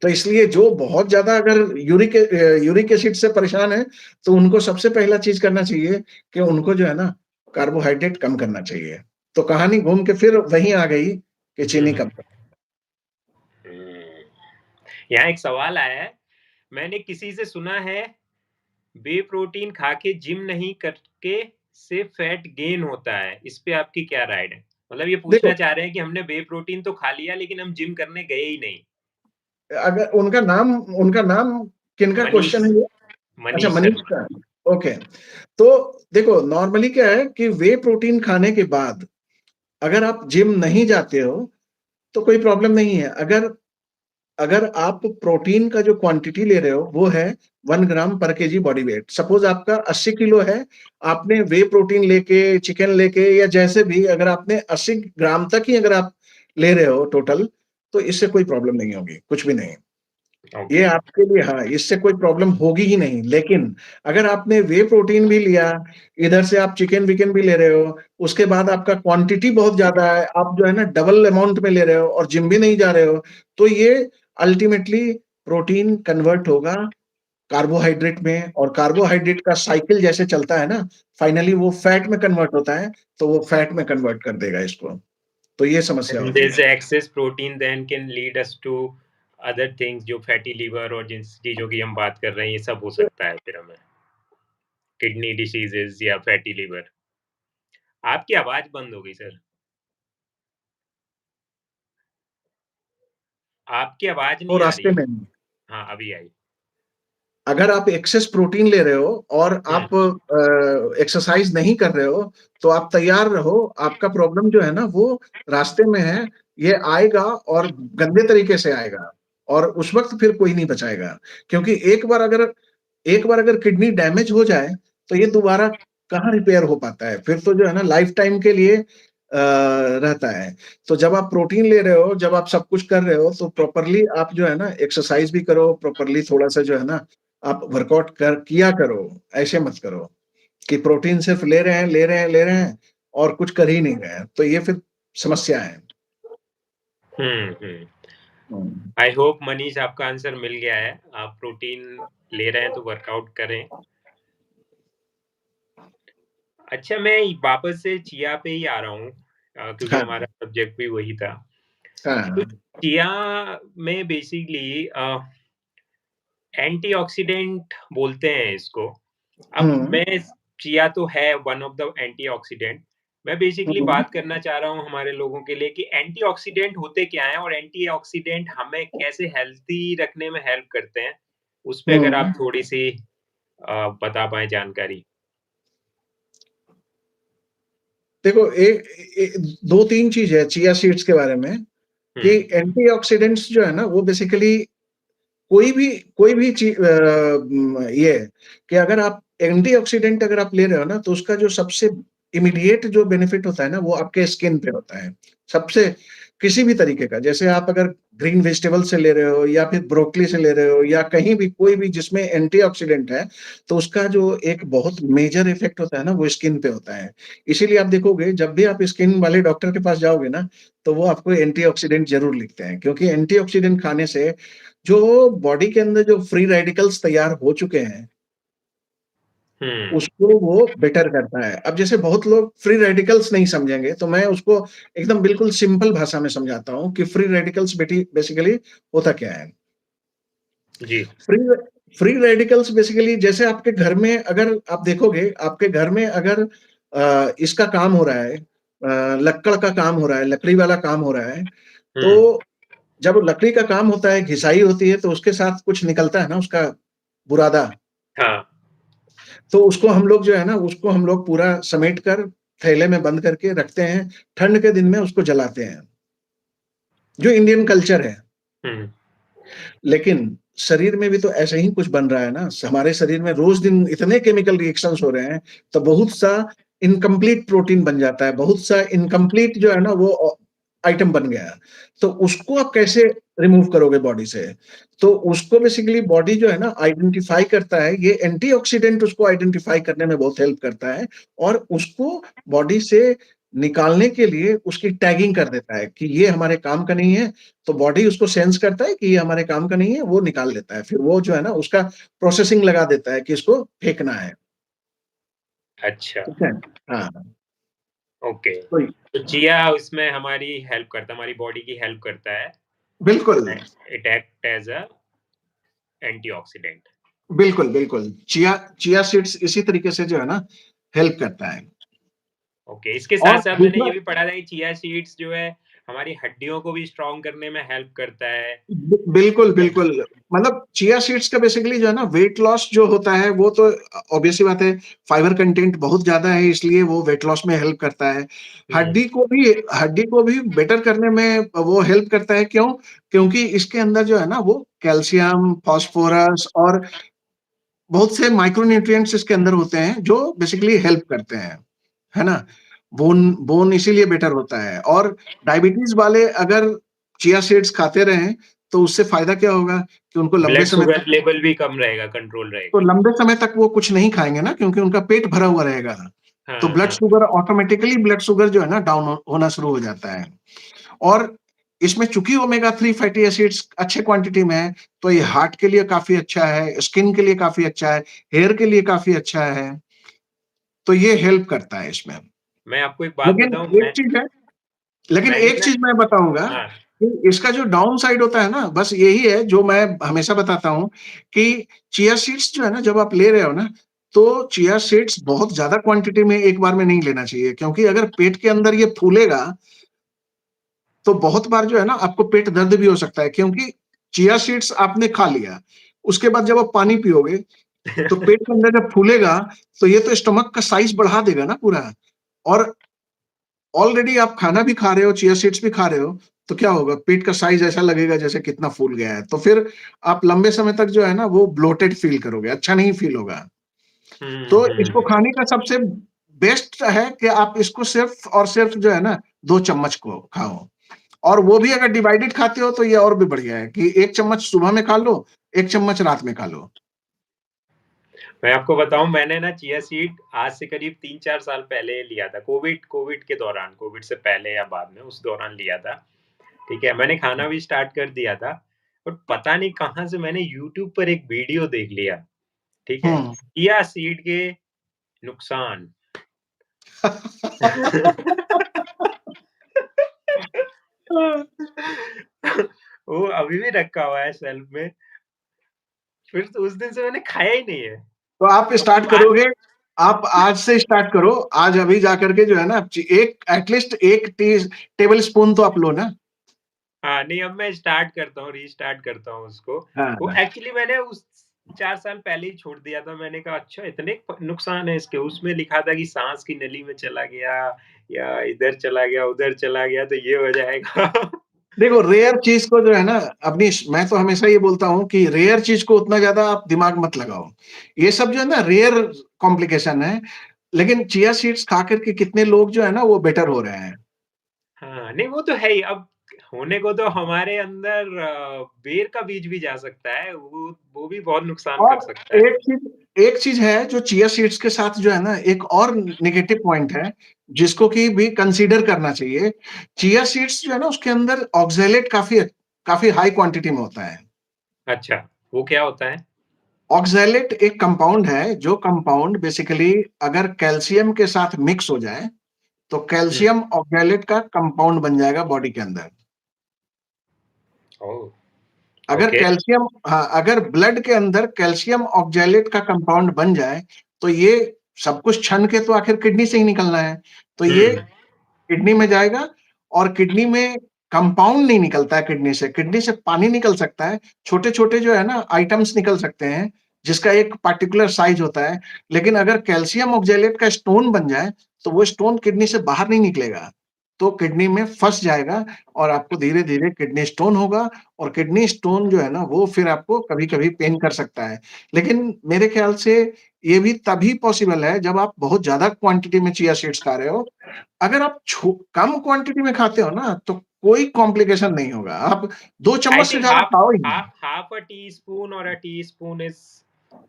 तो इसलिए जो बहुत ज़्यादा अगर यूरिक एसिड से परेशान हैं, तो उनको सबसे पहला चीज़ करना चाहिए कि उनको जो है ना, कार्बोहाइड्रेट कम करना चाहिए। तो कहानी घूम के फिर वहीं आ गई कि चीनी हुँ, कम करो। हुँ। यहाँ एक सवाल आया है, मैंने किसी से सुना है व्हे प्रोटीन खा के जिम नहीं करके से फैट गेन होता है, इस पे आपकी क्या राय है? मतलब ये देखो, पूछना चाह रहे हैं कि हमने व्हे प्रोटीन तो खा लिया लेकिन हम जिम करने गए ही नहीं। अगर उनका नाम किनका मनीष क्वेश्चन है ये? अच्छा, मनीष मनीष शर्मा। का। ओके। तो देखो नॉर्मली क्या है कि व्हे प्रोटीन खाने के बाद अगर आप जिम नहीं जाते हो, तो कोई प्रॉब्लम नहीं है। अगर अगर आप प्रोटीन का जो क्वांटिटी ले रहे हो वो है 1 ग्राम पर केजी बॉडी वेट। सपोज़ आपका 80 किलो है, आपने वे प्रोटीन लेके, चिकन लेके या जैसे भी अगर आपने 80 ग्राम तक ही अगर आप ले रहे हो टोटल, तो इससे कोई प्रॉब्लम नहीं होगी, कुछ भी नहीं। ये ओके। आपके लिए हाँ, इससे कोई प्रॉब्लम होगी ही नहीं। लेकिन अगर आपने वे प्रोटीन भी लिया, इधर से आप चिकन-विकन भी ले रहे हो, उसके बाद आपका क्वांटिटी बहुत ज़्यादा है, आप जो है ना डबल अमाउंट में ले रहे हो और जिम भी नहीं जा रहे हो, तो ये अल्टीमेटली प्रोटीन कन्वर्ट होगा कार्बोहाइड्रेट में और कार्बोहाइड्रेट का साइकिल जैसे चलता है ना, फाइनली वो फैट में कन्वर्ट होता है, तो वो फैट में कन्वर्ट कर देगा इसको। तो ये समस्या And होती this है। excess protein then can lead us to other things जो फैटी लिवर और जिन चीज़ों की हम बात कर रहे हैं, ये सब हो सकता है फिर हमें। किडनी डिसीज़ेज़ या फैटी लिवर। आपकी आवाज़ बंद हो गई सर। आपकी आवाज़ तो नहीं आ रास्ते रही। में हाँ, अभी आई। अगर आप एक्सेस प्रोटीन ले रहे हो और हुँ, आप एक्सरसाइज नहीं कर रहे हो, तो आप तैयार रहो, आपका प्रॉब्लम जो है ना वो रास्ते में है, ये आएगा और गंदे तरीके से आएगा और उस वक़्त फिर कोई नहीं बचाएगा। क्योंकि एक बार अगर किडनी डैमेज हो जाए, तो ये दोबारा कहाँ रिपेयर हो पाता है, फिर तो जो है ना लाइफ टाइम के लिए रहता है। तो जब आप प्रोटीन ले रहे हो, जब आप सब कुछ कर रहे हो, तो प्रॉपरली आप जो है ना एक्सरसाइज भी करो, प्रॉपरली थोड़ा-सा जो है ना आप वर्कआउट किया करो, ऐसे मत करो कि प्रोटीन सिर्फ़ ले रहे हैं, ले रहे हैं, ले रहे हैं और कुछ कर ही नहीं रहे हैं, तो ये फिर समस्या है। हुँ, हुँ। हुँ। आई होप मनीष आपका आंसर मिल गया है। आप प्रोटीन ले रहे हैं तो वर्कआउट करें। अच्छा मैं वापस से चिया पे ही आ रहा हूँ क्योंकि हाँ, हमारा सब्जेक्ट भी वही था। तो हाँ। चिया में बेसिकली एंटीऑक्सीडेंट बोलते हैं इसको। अब हुँ, मैं चिया तो है वन ऑफ द एंटीऑक्सीडेंट। मैं बेसिकली हुँ, बात करना चाह रहा हूँ हमारे लोगों के लिए कि एंटीऑक्सीडेंट होते क्या हैं और एंटीऑक्सीडेंट हमें कैसे हेल्दी रखने में हेल्प करते हैं? उस पे अगर आप हुँ। थोड़ी-सी बता पाएँ जानकारी। देखो ए ए 2-3 चीज़ है चिया सीड्स के बारे में हुँ, कि एंटीऑक्सीडेंट्स जो है ना वो बेसिकली कोई भी कोई भी ये है कि अगर आप एंटीऑक्सीडेंट अगर आप ले रहे हो ना, तो उसका जो सबसे इमीडिएट जो बेनिफिट होता है ना, वो आपके स्किन पे होता है। सबसे किसी भी तरीके का, जैसे आप अगर ग्रीन वेजिटेबल से ले रहे हो या फिर ब्रोकोली से ले रहे हो या कहीं भी कोई भी जिसमें एंटीऑक्सीडेंट है, तो उसका जो एक बहुत मेजर इफ़ेक्ट होता है ना, वो स्किन पे होता है। इसीलिए आप देखोगे जब भी आप स्किन वाले डॉक्टर के पास जाओगे ना, तो वो आपको एंटीऑक्सीडेंट ज़रूर लिखते हैं क्योंकि एंटीऑक्सीडेंट खाने से जो बॉडी के अंदर जो फ्री रेडिकल्स तैयार हो चुके हैं, हुँ, उसको वो बेटर करता है। अब जैसे बहुत लोग फ्री रेडिकल्स नहीं समझेंगे, तो मैं उसको एकदम बिल्कुल सिंपल भाषा में समझाता हूँ कि फ्री रेडिकल्स बेसिकली होता क्या है? जी। फ्री फ्री रेडिकल्स बेसिकली जैसे आपके घर में अगर आप देखोगे, आपके घर में अगर इसका काम हो रहा है लक्कड़ का काम हो रहा है, लकड़ी वाला काम हो रहा है, हुँ, तो जब लकड़ी का काम होता है, घिसाई होती है, तो उसके साथ कुछ निकलता है ना उसका बुरादा, हाँ, तो उसको हम लोग जो है ना, उसको हम लोग पूरा समेट कर थैले में बंद करके रखते हैं, ठंड के दिन में उसको जलाते हैं, जो इंडियन कल्चर है। हुँ, लेकिन शरीर में भी तो ऐसे ही कुछ बन रहा है ना, हमारे शरीर में रोज़ दिन इतने केमिकल रिएक्शंस हो रहे हैं, तो बहुत सा इनकम्प्लीट प्रोटीन बन जाता है, बहुत सा इनकम्प्लीट जो है ना वो आइटम बन गया। तो उसको आप कैसे रिमूव करोगे बॉडी से? तो उसको बेसिकली बॉडी जो है ना आइडेंटिफ़ाई करता है, ये एंटीऑक्सीडेंट उसको आइडेंटिफ़ाई करने में बहुत हेल्प करता है और उसको बॉडी से निकालने के लिए उसकी टैगिंग कर देता है कि ये हमारे काम का नहीं है, तो बॉडी उसको सेंस करता है कि ये हमारे काम का नहीं है, वो निकाल लेता है। फिर वो जो है ना उसका प्रोसेसिंग लगा देता है कि इसको फेंकना है। अच्छा, ठीक है? हाँ, ओके। तो तो चिया उसमें हमारी हेल्प करता है, हमारी बॉडी की हेल्प करता है। बिल्कुल, it act as a antioxidant. बिल्कुल, बिल्कुल। चिया चिया सीड्स इसी तरीके से जो है ना हेल्प करता है। ओके, इसके और साथ-साथ मैंने ये दूसरा भी पढ़ा था कि चिया सीड्स जो है हमारी हड्डियों को भी स्ट्रॉन्ग करने में हेल्प करता है। बिल्कुल, ठीक है। बिल्कुल। मतलब चिया सीड्स का बेसिकली जो है ना वेट लॉस जो होता है वो तो ऑब्वियस सी बात है, फाइबर कंटेंट बहुत ज़्यादा है इसलिए वो वेट लॉस में हेल्प करता है। हुँ, हड्डी को भी बेटर करने में वो हेल्प करता है, क्यों? क्योंकि इसके अंदर जो है ना वो कैल्शियम, फास्फोरस और बहुत से माइक्रो न्यूट्रिएंट्स इसके अंदर होते हैं जो बेसिकली हेल्प करते हैं, है ना? बोन बोन इसीलिए बेटर होता है और डायबिटीज़ वाले अगर चिया सीड्स खाते रहें, तो उससे फ़ायदा क्या होगा कि उनको लंबे ब्लड समय शुगर तक लेवल भी कम रहेगा, कंट्रोल तो रहेगा। लंबे समय तक वो कुछ नहीं खाएँगे ना क्योंकि उनका पेट भरा हुआ रहेगा। तो हाँ, ब्लड हाँ। शुगर ऑटोमैटिकली ब्लड शुगर जो है ना डाउन होना शुरू हो जाता है। और इसमें चूँकि ओमेगा 3 फैटी एसिड्स अच्छे क्वांटिटी में है, तो ये हार्ट के लिए काफ़ी अच्छा है, स्किन के लिए काफ़ी अच्छा है, हेयर के लिए काफ़ी अच्छा है। तो ये हेल्प करता है इसमें। मैं आपको एक बात लेकिन बताऊँ, एक चीज़ है लेकिन मैंने एक ना चीज़ मैं बताऊँगा हाँ, कि इसका जो डाउन साइड होता है ना, बस यही है जो मैं हमेशा बताता हूँ कि चिया सीड्स जो है ना, जब आप ले रहे हो ना, तो चिया सीड्स बहुत ज़्यादा क्वांटिटी में एक बार में नहीं लेना चाहिए क्योंकि अगर पेट के अंदर ये फूलेगा, तो बहुत बार जो है ना आपको पेट दर्द भी हो सकता है क्योंकि चिया सीड्स आपने खा लिया, उसके बाद जब आप पानी पियोगे, तो पेट के अंदर जब फूलेगा, तो ये तो स्टमक का साइज़ बढ़ा देगा ना पूरा और ऑलरेडी आप खाना भी खा रहे हो, चिया सीड्स भी खा रहे हो, तो क्या होगा? पेट का साइज़ ऐसा लगेगा जैसे कितना फूल गया है। तो फिर आप लंबे समय तक जो है ना वो ब्लोटेड फ़ील करोगे, अच्छा नहीं फ़ील होगा। हुँ, तो इसको हुँ। खाने का सबसे बेस्ट है कि आप इसको सिर्फ़ और सिर्फ़ जो है ना 2 चम्मच को खाओ और वो भी अगर डिवाइडेड खाते हो तो ये और भी बढ़िया है कि 1 चम्मच सुबह में खा लो, 1 चम्मच रात में खा लो। मैं आपको बताऊँ, मैंने ना चिया सीड आज से करीब 3-4 साल पहले लिया था। कोविड कोविड के दौरान, कोविड से पहले या बाद में उस दौरान लिया था। ठीक है? मैंने खाना भी स्टार्ट कर दिया था और पता नहीं कहाँ से मैंने यूट्यूब पर एक वीडियो देख लिया। ठीक है? हुँ। चिया सीड के नुकसान। वो अभी भी रखा हुआ है शेल्फ में। फिर तो उस दिन से मैंने खाया ही नहीं है। तो आप अब स्टार्ट आज करोगे, आप आज से स्टार्ट करो, आज अभी जाकर के जो है ना एक एट लीस्ट 1 टेबल स्पून तो आप लो ना। हाँ, नहीं, अब मैं स्टार्ट करता हूँ, रीस्टार्ट करता हूँ उसको। वो हाँ। एक्चुअली मैंने उस 4 साल पहले ही छोड़ दिया था। मैंने कहा अच्छा इतने प नुकसान है इसके। उसमें लिखा था कि साँस की नली में चला गया या इधर चला गया, उधर चला गया तो ये हो जाएगा। देखो रेयर चीज़ को जो है ना मैं तो हमेशा ये बोलता हूँ कि रेयर चीज़ को उतना ज़्यादा आप दिमाग मत लगाओ। ये सब जो है ना रेयर कॉम्प्लिकेशन है, लेकिन चिया सीड्स खा कर के कितने लोग जो है ना वो बेटर हो रहे हैं। हाँ, नहीं वो तो है ही। अब होने को तो हमारे अंदर बेर का बीज भी जा सकता है। वो भी बहुत नुकसान कर और सकता है। एक चीज़ है जो चिया सीड्स के साथ जो है ना एक और नेगेटिव पॉइंट है, जिसको कि भी कंसीडर करना चाहिए। चिया सीड्स जो है ना उसके अंदर ऑक्सैलेट काफ़ी हाई क्वांटिटी में होता है। अच्छा, वो क्या होता है? ऑक्सैलेट एक कंपाउंड है, जो कंपाउंड बेसिकली अगर कैल्शियम के साथ मिक्स हो जाए, तो हुँ, कैल्शियम ऑक्सैलेट का कंपाउंड बन जाएगा बॉडी के अंदर। ओह! ओके। अगर ब्लड के अंदर कैल्शियम ऑक्सैलेट का कंपाउंड बन जाए, तो ये सब कुछ छन के तो आखिर किडनी से ही निकलना है। तो ये हुँ, किडनी में जाएगा और किडनी में कंपाउंड नहीं निकलता है किडनी से पानी निकल सकता है, छोटे-छोटे जो है ना आइटम्स निकल सकते हैं, जिसका एक पार्टिकुलर साइज़ होता है। लेकिन अगर कैल्शियम ऑक्सैलेट का स्टोन बन जाए, तो वो स्टोन किडनी से बाहर नहीं निकलेगा। तो किडनी में फँस जाएगा और आपको धीरे-धीरे किडनी स्टोन होगा और किडनी स्टोन जो है ना, वो फिर आपको कभी-कभी पेन कर सकता है। लेकिन मेरे ख्याल से ये भी तभी पॉसिबल है जब आप बहुत ज़्यादा क्वांटिटी में चिया सीड्स खा रहे हो। अगर आप कम क्वांटिटी में खाते हो ना, तो कोई कॉम्प्लिकेशन नहीं होगा। आप 2 आई चम्मच से थिंक ज़्यादा खाओ ही नहीं। half a teaspoon or a teaspoon is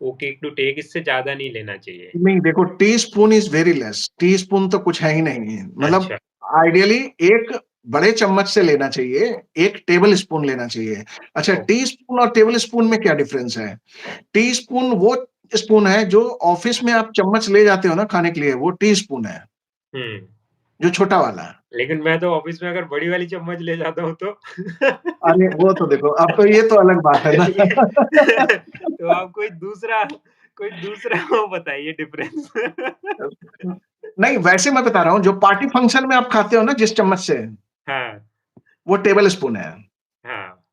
okay to take। इससे ज़्यादा नहीं लेना चाहिए। नहीं देखो teaspoon is very less, teaspoon तो कुछ है ही नहीं है। मतलब अच्छा, आइडियली एक बड़े चम्मच से लेना चाहिए, 1 टेबल स्पून लेना चाहिए। अच्छा ओह! टीस्पून और टेबल स्पून में क्या डिफरेंस है? टीस्पून वो स्पून है जो ऑफ़िस में आप चम्मच ले जाते हो ना खाने के लिए, वो टीस्पून है, हुँ, जो छोटा वाला। लेकिन मैं तो ऑफ़िस में अगर बड़ी वाली चम्मच ले जाता हूँ तो अरे वो तो देखो, अब तो ये तो अलग बात है ना। ये तो आप कोई दूसरा वो बताइए डिफ़रेंस। नहीं, वैसे मैं बता रहा हूँ, जो पार्टी फंक्शन में आप खाते हो ना जिस चम्मच से, हाँ, वो टेबल स्पून है। हाँ,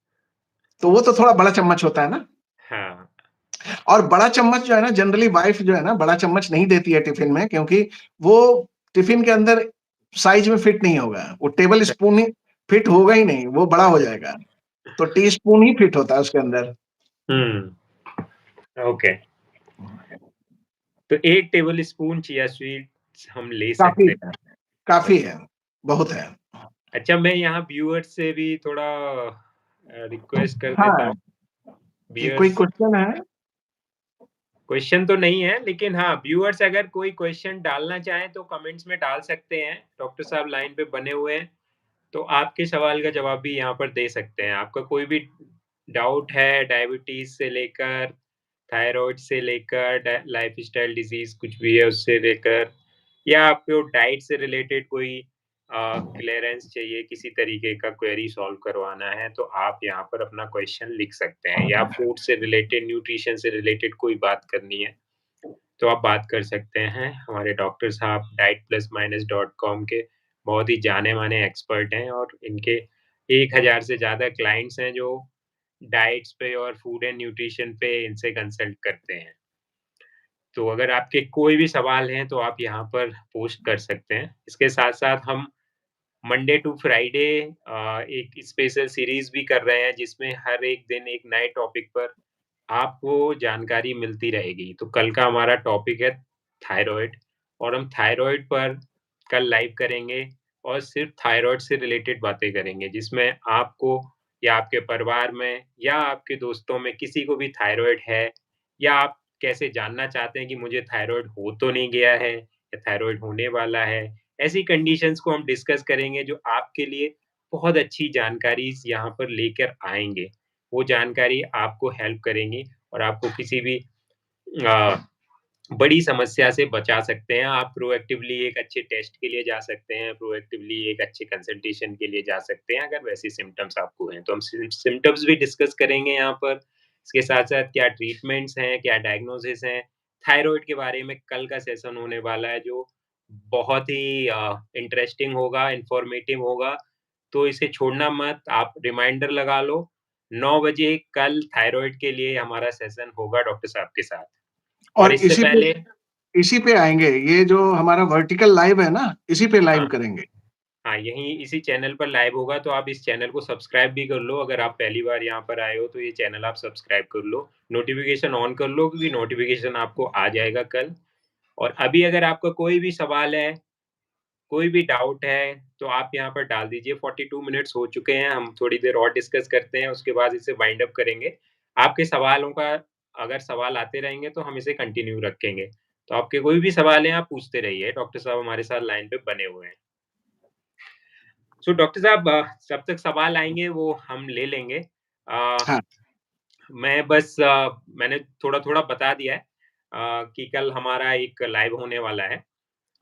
तो वो तो थोड़ा बड़ा चम्मच होता है ना? हाँ। और बड़ा चम्मच जो है ना जनरली वाइफ जो है ना बड़ा चम्मच नहीं देती है टिफ़िन में क्योंकि वो टिफ़िन के अंदर साइज़ में फिट नहीं होगा। वो टेबल स्पून ही फिट होगा ही नहीं, वो बड़ा हो जाएगा। तो टीस्पून ही फिट होता है उसके अंदर। हुँ, ओके। तो 1 टेबल स्पून चिया सीड्स हम ले काफ़ी सकते है, हैं। काफ़ी है, बहुत है। अच्छा, मैं यहाँ व्यूअर्स से भी थोड़ा रिक्वेस्ट कर देता हाँ, हूँ। ये कोई व्यूअर्स क्वेश्चन है? क्वेश्चन तो नहीं है, लेकिन हाँ, व्यूअर्स अगर कोई क्वेश्चन डालना चाहें तो कमेंट्स में डाल सकते हैं। डॉक्टर साहब लाइन पे बने हुए हैं, तो आपके सवाल का जवाब भी यहाँ पर दे सकते हैं। आपका कोई भी डाउट है डायबिटीज़ से लेकर, थायरॉइड से लेकर, लाइफ़स्टाइल डिज़ीज़ कुछ भी है उससे लेकर, या आपको डाइट से रिलेटेड कोई क्लीयरेंस चाहिए, किसी तरीके का क्वेरी सॉल्व करवाना है, तो आप यहाँ पर अपना क्वेश्चन लिख सकते हैं, या फूड से रिलेटेड, न्यूट्रिशन से रिलेटेड कोई बात करनी है, तो आप बात कर सकते हैं। हमारे डॉक्टर साहब diet plus minus dot com के बहुत ही जाने-माने एक्सपर्ट हैं, और इनके 1000 से ज़्यादा क्लाइंट्स हैं जो डाइट्स पे और फूड एंड न्यूट्रिशन पे इनसे कंसल्ट करते हैं। तो अगर आपके कोई भी सवाल हैं तो आप यहाँ पर पोस्ट कर सकते हैं। इसके साथ-साथ हम मंडे टू फ्राइडे एक स्पेशल सीरीज़ भी कर रहे हैं, जिसमें हर एक दिन एक नए टॉपिक पर आपको जानकारी मिलती रहेगी। तो कल का हमारा टॉपिक है थायरॉइड, और हम थायरॉइड पर कल लाइव करेंगे, और सिर्फ़ थायरॉइड से रिलेटेड बातें करेंगे, जिसमें आपको या आपके परिवार में या आपके दोस्तों में किसी को भी थायरॉइड है, या आप कैसे जानना चाहते हैं कि मुझे थायरॉइड हो तो नहीं गया है, या थायरॉइड होने वाला है। ऐसी कंडीशंस को हम डिस्कस करेंगे जो आपके लिए बहुत अच्छी जानकारी यहाँ पर लेकर आएँगे। वो जानकारी आपको हेल्प करेंगी, और आपको किसी भी अ, बड़ी समस्या से बचा सकते हैं। आप प्रोएक्टिवली एक अच्छे टेस्ट के लिए जा सकते हैं, प्रोएक्टिवली एक अच्छे कंसल्टेशन के लिए जा सकते हैं, अगर वैसे सिम्पटम्स आपको हैं। तो हम सिम्पटम्स भी डिस्कस करेंगे यहाँ पर। इसके साथ-साथ क्या ट्रीटमेंट्स हैं, क्या डायग्नोसिस हैं। थायरॉइड के बारे में कल का सेशन होने वाला है, जो बहुत ही इंटरेस्टिंग होगा, इन्फॉर्मेटिव होगा। तो इसे छोड़ना मत, आप रिमाइंडर लगा लो, 9 बजे कल थायरॉइड के लिए हमारा सेशन होगा डॉक्टर साहब के साथ। और और इससे पहले इसी पे आएँगे, ये जो हमारा वर्टिकल लाइव है ना, इसी पे लाइव हाँ, करेंगे। हाँ, यहीं इसी चैनल पर लाइव होगा, तो आप इस चैनल को सब्सक्राइब भी कर लो। अगर आप पहली बार यहाँ पर आए हो, तो ये चैनल आप सब्सक्राइब कर लो। नोटिफ़िकेशन ऑन कर लो, क्योंकि नोटिफ़िकेशन आपको आ जाएगा कल। और अभी अगर आपका कोई भी सवाल है, कोई भी डाउट है, तो आप यहाँ पर डाल दीजिए। 42 मिनट्स हो चुके हैं, हम थोड़ी देर और डिस्कस करते हैं, उसके बाद इसे वाइंड अप करेंगे। आपके सवालों का अगर सवाल आते रहेंगे, तो हम इसे कंटिन्यू रखेंगे। तो आपके कोई भी सवाल हैं, आप पूछते रहिए, डॉक्टर साहब हमारे साथ लाइन पे बने हुए हैं। सो डॉक्टर साहब, जब तक सवाल आएँगे वो हम ले लेंगे। हाँ, मैं बस मैंने थोड़ा-थोड़ा बता दिया है कि कल हमारा एक लाइव होने वाला है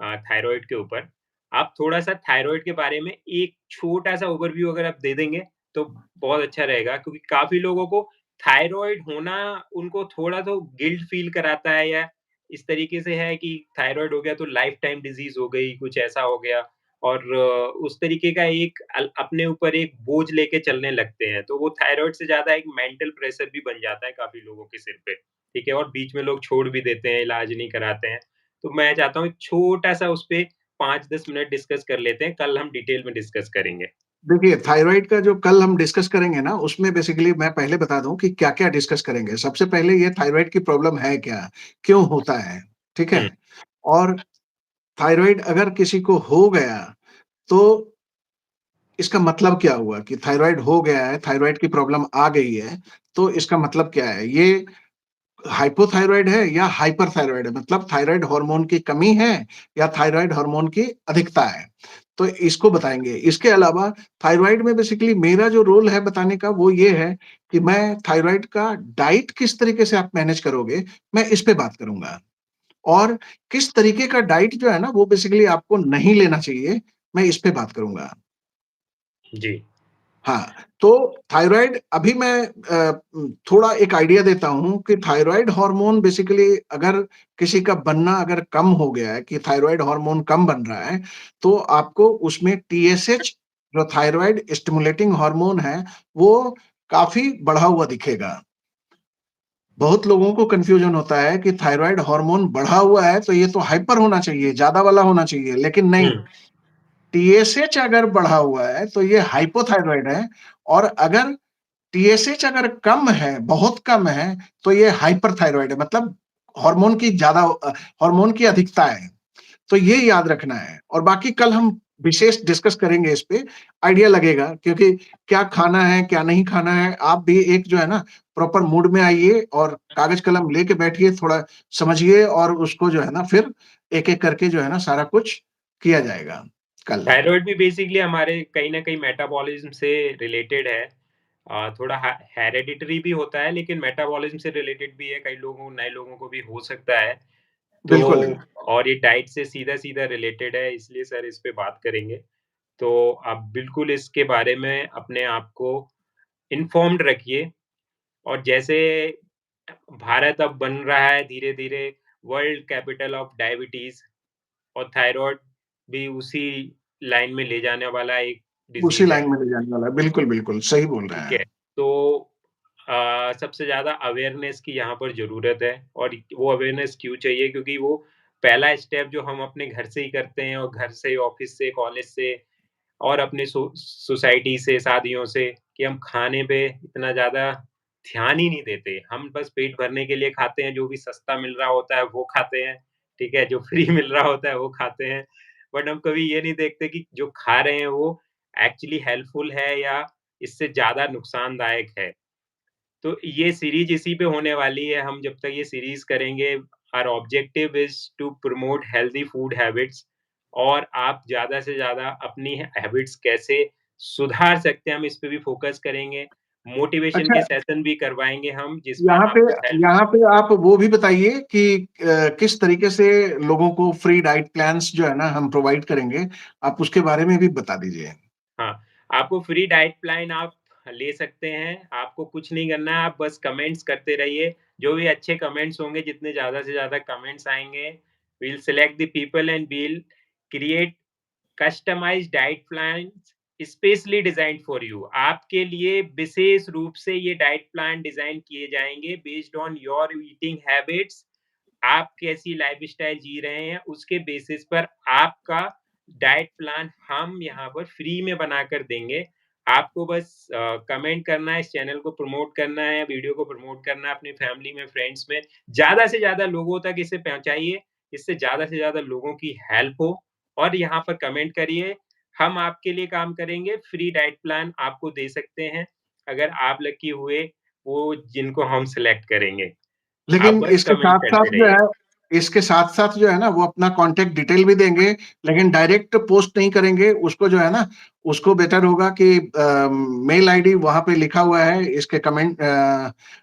थायरॉइड के ऊपर। आप थोड़ा-सा थायरॉइड के बारे में एक छोटा-सा ओवरव्यू अगर आप दे देंगे, तो बहुत अच्छा रहेगा, क्योंकि काफ़ी लोगों को थायरॉइड होना उनको थोड़ा तो गिल्ट फ़ील कराता है, या इस तरीके से है कि थायरॉइड हो गया तो लाइफ़ टाइम डिज़ीज़ हो गई, कुछ ऐसा हो गया, और उस तरीके का एक अपने ऊपर एक बोझ लेके चलने लगते हैं। तो वो थायरॉइड से ज़्यादा एक मेंटल प्रेशर भी बन जाता है काफ़ी लोगों के सिर पे, ठीक है? और बीच में लोग छोड़ भी देते हैं, इलाज नहीं कराते हैं। तो मैं चाहता हूँ छोटा-सा उस पे 5-10 मिनट डिस्कस कर लेते हैं, कल हम डिटेल में डिस्कस करेंगे। देखिए थायरॉइड का जो कल हम डिस्कस करेंगे ना, उसमें बेसिकली मैं पहले बता दूँ कि क्या-क्या डिस्कस करेंगे। सबसे पहले ये थायरॉइड की प्रॉब्लम है क्या? क्यों होता है? ठीक हुँ, है? और थायरॉइड अगर किसी को हो गया, तो इसका मतलब क्या हुआ कि थायरॉइड हो गया है, थायरॉइड की प्रॉब्लम आ गई है, तो इसका मतलब क्या है? ये हाइपोथायरॉइड है या हाइपरथायरॉइड है, मतलब थायरॉइड हार्मोन की कमी है या थायरॉइड हार्मोन की अधिकता है, तो इसको बताएँगे। इसके अलावा थायरॉइड में बेसिकली मेरा जो रोल है बताने का वो ये है कि मैं थायरॉइड का डाइट किस तरीके से आप मैनेज करोगे, मैं इस पे बात करूँगा। और किस तरीके का डाइट जो है ना वो बेसिकली आपको नहीं लेना चाहिए, मैं इस पे बात करूँगा। जी। हाँ, तो थायरॉइड अभी मैं थोड़ा एक आइडिया देता हूँ कि थायरॉइड हार्मोन बेसिकली अगर किसी का बनना अगर कम हो गया है कि थायरॉइड हार्मोन कम बन रहा है, तो आपको उसमें टीएसएच जो थायरॉइड स्टिमुलेटिंग हार्मोन है, वो काफ़ी बढ़ा हुआ दिखेगा। बहुत लोगों को कन्फ्यूजन होता है कि थायरॉइड हार्मोन बढ़ा हुआ है, तो ये तो हाइपर होना चाहिए, ज़्यादा वाला होना चाहिए, लेकिन हुँ, नहीं। टीएसएच अगर बढ़ा हुआ है, तो ये हाइपोथायरॉइड है और अगर टीएसएच अगर कम है, बहुत कम है, तो ये हाइपरथायरॉइड है, मतलब हार्मोन की ज़्यादा हार्मोन की अधिकता है। तो ये याद रखना है और बाकी कल हम विशेष डिस्कस करेंगे इस पे, आइडिया लगेगा क्योंकि क्या खाना है, क्या नहीं खाना है, आप भी एक जो है ना प्रॉपर मूड में आइए और कागज़-कलम लेके बैठिए, थोड़ा समझिए और उसको जो है ना फिर एक-एक करके जो है ना सारा कुछ किया जाएगा कल। थायरॉइड भी बेसिकली हमारे कहीं न कहीं मेटाबॉलिज़्म से रिलेटेड है। थोड़ा हेरेडिटरी भी होता है लेकिन मेटाबॉलिज़्म से रिलेटेड भी है, कई लोगों नए लोगों को भी हो सकता है। तो बिल्कुल। और ये डाइट से सीधा-सीधा रिलेटेड है इसलिए सर इस पे बात करेंगे। तो आप बिल्कुल इसके बारे में अपने आप को इन्फॉर्म्ड रखिए और जैसे भारत अब बन रहा है धीरे-धीरे वर्ल्ड कैपिटल ऑफ डायबिटीज़ और थायरॉइड भी उसी लाइन में ले जाने वाला एक उसी डिज़ीज़ है। लाइन में ले जाने वाला है। बिल्कुल, बिल्कुल, सही बोल रहे ठीक है, हैं। तो सबसे ज़्यादा अवेयरनेस की यहाँ पर ज़रूरत है और वो अवेयरनेस क्यों चाहिए? क्योंकि वो पहला स्टेप जो हम अपने घर से ही करते हैं और घर से, ऑफ़िस से, कॉलेज से और अपने सोसाइटी से, शादियों से कि हम खाने पे इतना ज़्यादा ध्यान ही नहीं देते। हम बस पेट भरने के लिए खाते हैं, जो भी सस्ता मिल रहा होता है वो खाते हैं, ठीक है? जो फ्री मिल रहा होता है वो खाते हैं। बट हम कभी ये नहीं देखते कि जो खा रहे हैं वो एक्चुअली हेल्पफुल है या इससे ज़्यादा नुकसानदायक है। तो ये सीरीज़ इसी पे होने वाली है, हम जब तक ये सीरीज़ करेंगे our objective is to promote healthy food habits और आप ज़्यादा से ज़्यादा अपनी हैबिट्स कैसे सुधार सकते हैं, हम इस पे भी फ़ोकस करेंगे। मोटिवेशन अच्छा, के सेशन भी करवाएँगे हम जिसमें यहाँ पे आपको हेल्प यहाँ पे आप वो भी बताइए कि किस तरीके से लोगों को फ्री डाइट प्लान्स जो है ना हम प्रोवाइड करेंगे, आप उसके बारे में भी बता दीजिए। हाँ, आपको फ्री डाइट प्लान आप ले सकते हैं, आपको कुछ नहीं करना है, आप बस कमेंट्स करते रहिए, जो भी अच्छे कमेंट्स होंगे, जितने ज़्यादा से ज़्यादा कमेंट्स आएँगे, we will select the people and we will create customized diet plans specially designed for you. आपके लिए विशेष रूप से ये डाइट प्लान डिज़ाइन किए जाएँगे based on your eating habits आप कैसी लाइफ़स्टाइल जी रहे हैं, उसके बेसिस पर आपका डाइट प्लान हम यहाँ पर फ्री में बनाकर देंगे। आपको बस कमेंट करना है, इस चैनल को प्रमोट करना है, वीडियो को प्रमोट करना है अपनी फैमिली में, फ्रेंड्स में। ज़्यादा से ज़्यादा लोगों तक इसे पहुँचाइए, जिससे ज़्यादा से ज़्यादा लोगों की हेल्प हो और यहाँ पर कमेंट करिए। हम आपके लिए काम करेंगे, फ्री डाइट प्लान आपको दे सकते हैं, अगर आप लकी हुए, वो जिनको हम सेलेक्ट करेंगे। आप लेकिन बस इसके कमेंट साथ-साथ करते जो रहिए। है इसके साथ-साथ जो है ना वो अपना कॉन्टैक्ट डिटेल भी देंगे, लेकिन डायरेक्ट पोस्ट नहीं करेंगे। उसको जो है ना, उसको बेटर होगा कि मेल आईडी वहाँ पे लिखा हुआ है इसके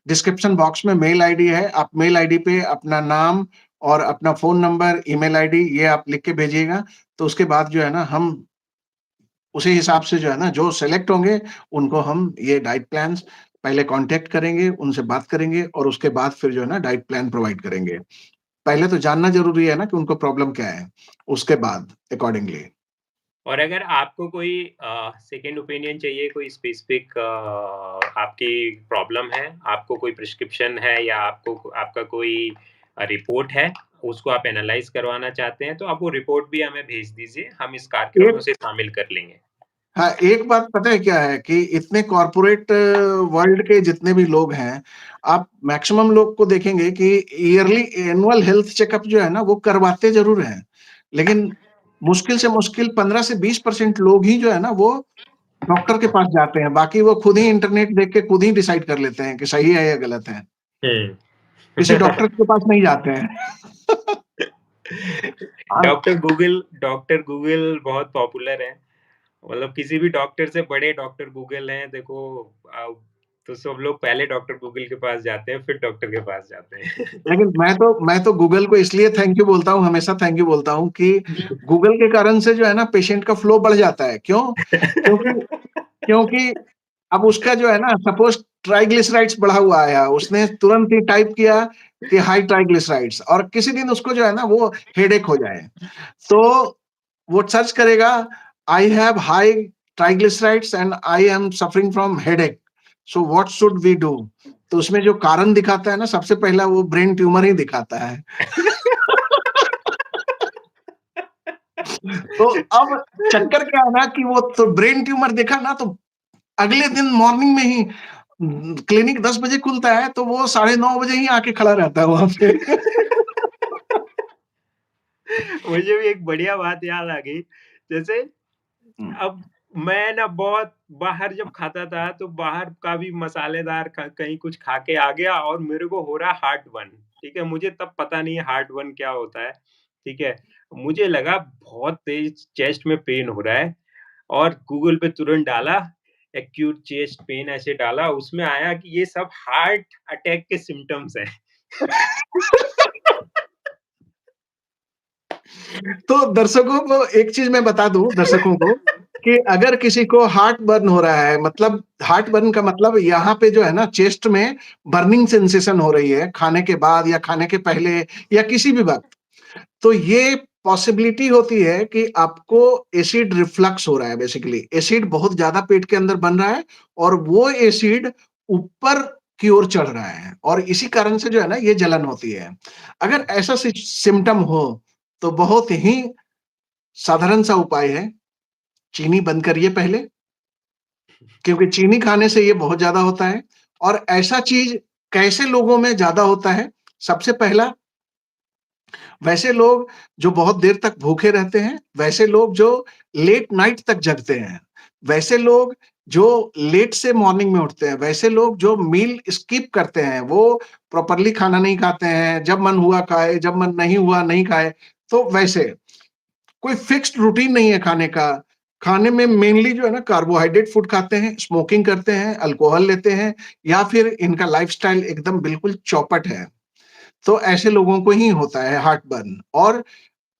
डिस्क्रिप्शन बॉक्स में मेल आईडी है। आप मेल आईडी पे अपना नाम और अपना फ़ोन नंबर, ईमेल आईडी ये आप लिख के भेजिएगा। तो उसके बाद जो है ना हम उसी हिसाब से जो है ना जो सेलेक्ट होंगे उनको हम ये डाइट प्लान्स पहले कॉन्टैक्ट करेंगे, उनसे बात करेंगे और उसके बाद फिर जो है ना डाइट प्लान प्रोवाइड करेंगे। पहले तो जानना ज़रूरी है ना कि उनको प्रॉब्लम क्या है, उसके बाद अकॉर्डिंगली। और अगर आपको कोई सेकंड ओपिनियन चाहिए, कोई स्पेसिफिक आपकी प्रॉब्लम है, आपको कोई प्रिस्क्रिप्शन है या आपको आपका कोई रिपोर्ट है, उसको आप एनालाइज़ करवाना चाहते हैं, तो आप वो रिपोर्ट भी हमें भेज दीजिए, हम इस कार्यक्रम में एक उसे शामिल कर लेंगे। हाँ, एक बात पता है क्या है कि इतने कॉर्पोरेट वर्ल्ड के जितने भी लोग हैं, आप मैक्सिमम लोग को देखेंगे कि ईयरली एनुअल हेल्थ चेकअप जो है ना वो करवाते ज़रूर हैं। लेकिन मुश्किल से मुश्किल 15 से 20% लोग ही जो है ना वो डॉक्टर के पास जाते हैं, बाकी वो खुद ही इंटरनेट देख के खुद ही डिसाइड कर लेते हैं कि सही है या गलत है। हुँ। किसी डॉक्टर के पास नहीं जाते हैं। हाँ, डॉक्टर गूगल बहुत पॉपुलर है। मतलब किसी भी डॉक्टर से बड़े डॉक्टर गूगल हैं, देखो तो सब लोग पहले डॉक्टर गूगल के पास जाते हैं, फिर डॉक्टर के पास जाते हैं। लेकिन मैं तो गूगल को इसलिए थैंक यू बोलता हूँ, हमेशा थैंक यू बोलता हूँ कि गूगल के कारण से जो है ना पेशेंट का फ्लो बढ़ जाता है। क्यों? क्योंकि क्योंकि अब उसका जो है ना सपोज़ ट्राइग्लिसराइड्स बढ़ा हुआ आया, उसने तुरंत ही टाइप किया कि हाई ट्राइग्लिसराइड्स और किसी दिन उसको जो है ना वो हेडेक हो जाए। तो वो सर्च करेगा I have high triglycerides and I am suffering from headache, so what should we do? तो उसमें जो कारण दिखाता है ना, सबसे पहला वो ब्रेन ट्यूमर ही दिखाता है। तो अब चक्कर क्या है ना कि वो तो ब्रेन ट्यूमर देखा ना, तो अगले दिन मॉर्निंग में ही क्लिनिक 10 बजे खुलता है, तो वो 9:30 बजे ही आके खड़ा रहता है वहाँ पे। मुझे भी एक बढ़िया बात याद आ गई। जैसे हुँ, अब मैं ना बहुत बाहर जब खाता था, तो बाहर का भी मसालेदार क कहीं कुछ खा के आ गया और मेरे को हो रहा हार्ट-बर्न, ठीक है? मुझे तब पता नहीं है हार्ट-बर्न क्या होता है, ठीक है? मुझे लगा बहुत तेज़ चेस्ट में पेन हो रहा है और गूगल पे तुरंत डाला, एक्यूट चेस्ट पेन ऐसे डाला, उसमें आया कि ये सब हार्ट अटैक के सिम्पटम्स हैं। तो दर्शकों को एक चीज़ मैं बता दूँ दर्शकों को, कि अगर किसी को हार्ट बर्न हो रहा है, मतलब हार्ट बर्न का मतलब यहाँ पे जो है ना चेस्ट में बर्निंग सेंसेशन हो रही है, खाने के बाद या खाने के पहले या किसी भी वक़्त, तो ये पॉसिबिलिटी होती है कि आपको एसिड रिफ्लक्स हो रहा है बेसिकली। एसिड बहुत ज़्यादा पेट के अंदर बन रहा है और वो एसिड ऊपर की ओर चढ़ रहा है और इसी कारण से जो है ना ये जलन होती है। अगर ऐसा सिम्पटम हो, तो बहुत ही साधारण सा उपाय है, चीनी बंद करिए पहले, क्योंकि चीनी खाने से ये बहुत ज़्यादा होता है और ऐसा चीज़ कैसे लोगों में ज़्यादा होता है, सबसे पहला वैसे लोग जो बहुत देर तक भूखे रहते हैं, वैसे लोग जो लेट नाइट तक जगते हैं, वैसे लोग जो लेट से मॉर्निंग में उठते हैं, वैसे लोग जो मील स्किप करते हैं, वो प्रॉपरली खाना नहीं खाते हैं, जब मन हुआ खाए, जब मन नहीं हुआ नहीं खाए, तो वैसे। कोई फिक्स्ड रूटीन नहीं है खाने का। खाने में मेनली जो है ना कार्बोहाइड्रेट फूड खाते हैं, स्मोकिंग करते हैं, अल्कोहल लेते हैं या फिर इनका लाइफ़स्टाइल एकदम बिल्कुल चौपट है। तो ऐसे लोगों को ही होता है हार्ट बर्न और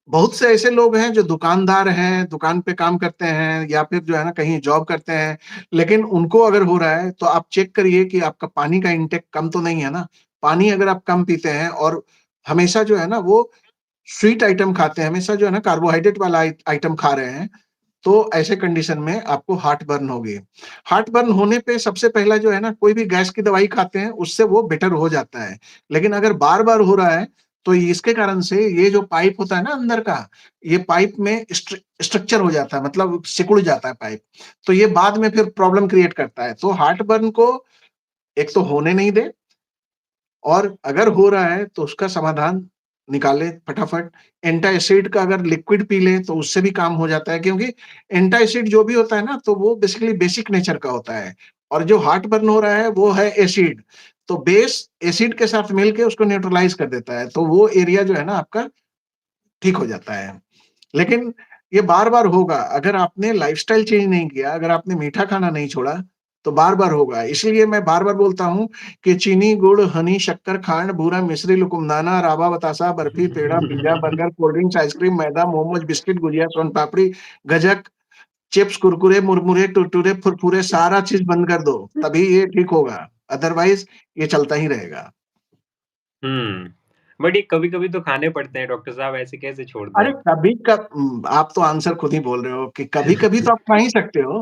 बहुत से ऐसे लोग हैं जो दुकानदार हैं, दुकान पे काम करते हैं या फिर जो है ना कहीं जॉब करते हैं, लेकिन उनको अगर हो रहा है तो आप चेक करिए कि आपका पानी का इंटेक कम तो नहीं है ना? पानी अगर आप कम पीते हैं और हमेशा जो है ना वो स्वीट आइटम खाते हैं, हमेशा जो है ना कार्बोहाइड्रेट वाला आइटम खा रहे हैं, तो ऐसे कंडीशन में आपको हार्ट बर्न होगी। हार्ट बर्न होने पे सबसे पहला जो है ना कोई भी गैस की दवाई खाते हैं, उससे वो बेटर हो जाता है। लेकिन अगर बार-बार हो रहा है, तो इसके कारण से ये जो पाइप होता है ना अंदर का, ये पाइप में स्ट्रक्चर हो जाता है, मतलब सिकुड़ जाता है पाइप। तो ये बाद में फिर प्रॉब्लम क्रिएट करता है। तो हार्ट बर्न को एक तो होने नहीं दें और अगर हो रहा है तो उसका समाधान निकालें फटाफट। एंटासिड का अगर लिक्विड पी लें तो उससे भी काम हो जाता है क्योंकि एंटासिड जो भी होता है ना तो वो बेसिकली बेसिक नेचर का होता है और जो हार्ट बर्न हो रहा है वो है एसिड। तो बेस एसिड के साथ मिलके उसको न्यूट्रलाइज़ कर देता है। तो वो एरिया जो है ना आपका ठीक हो जाता है। लेकिन ये बार-बार होगा, अगर आपने लाइफ़स्टाइल चेंज नहीं किया, अगर आपने मीठा खाना नहीं छोड़ा, तो बार-बार होगा। इसलिए मैं बार-बार बोलता हूँ कि चीनी, गुड़, हनी, शक्कर, खांड, बूरा, मिश्री, लुकुमदाना, रावा, बतासा, barfi, peda, pizza, burger, cold drinks, ice cream, मैदा, मोमोज़, बिस्किट, गुजिया, सोन पापड़ी, गज्जक, चिप्स, कुरकुरे, मुरमुरे, टुरटुरे, फुरफुरे सारा चीज़ बंद कर दो, तभी ये ठीक होगा। अदरवाइज़ ये चलता ही रहेगा। हुँ। बट ये कभी-कभी तो खाने पड़ते हैं डॉक्टर साहब, ऐसे कैसे छोड़ अरे दें? आप तो आंसर खुद ही बोल रहे हो कि कभी-कभी तो आप खा ही सकते हो।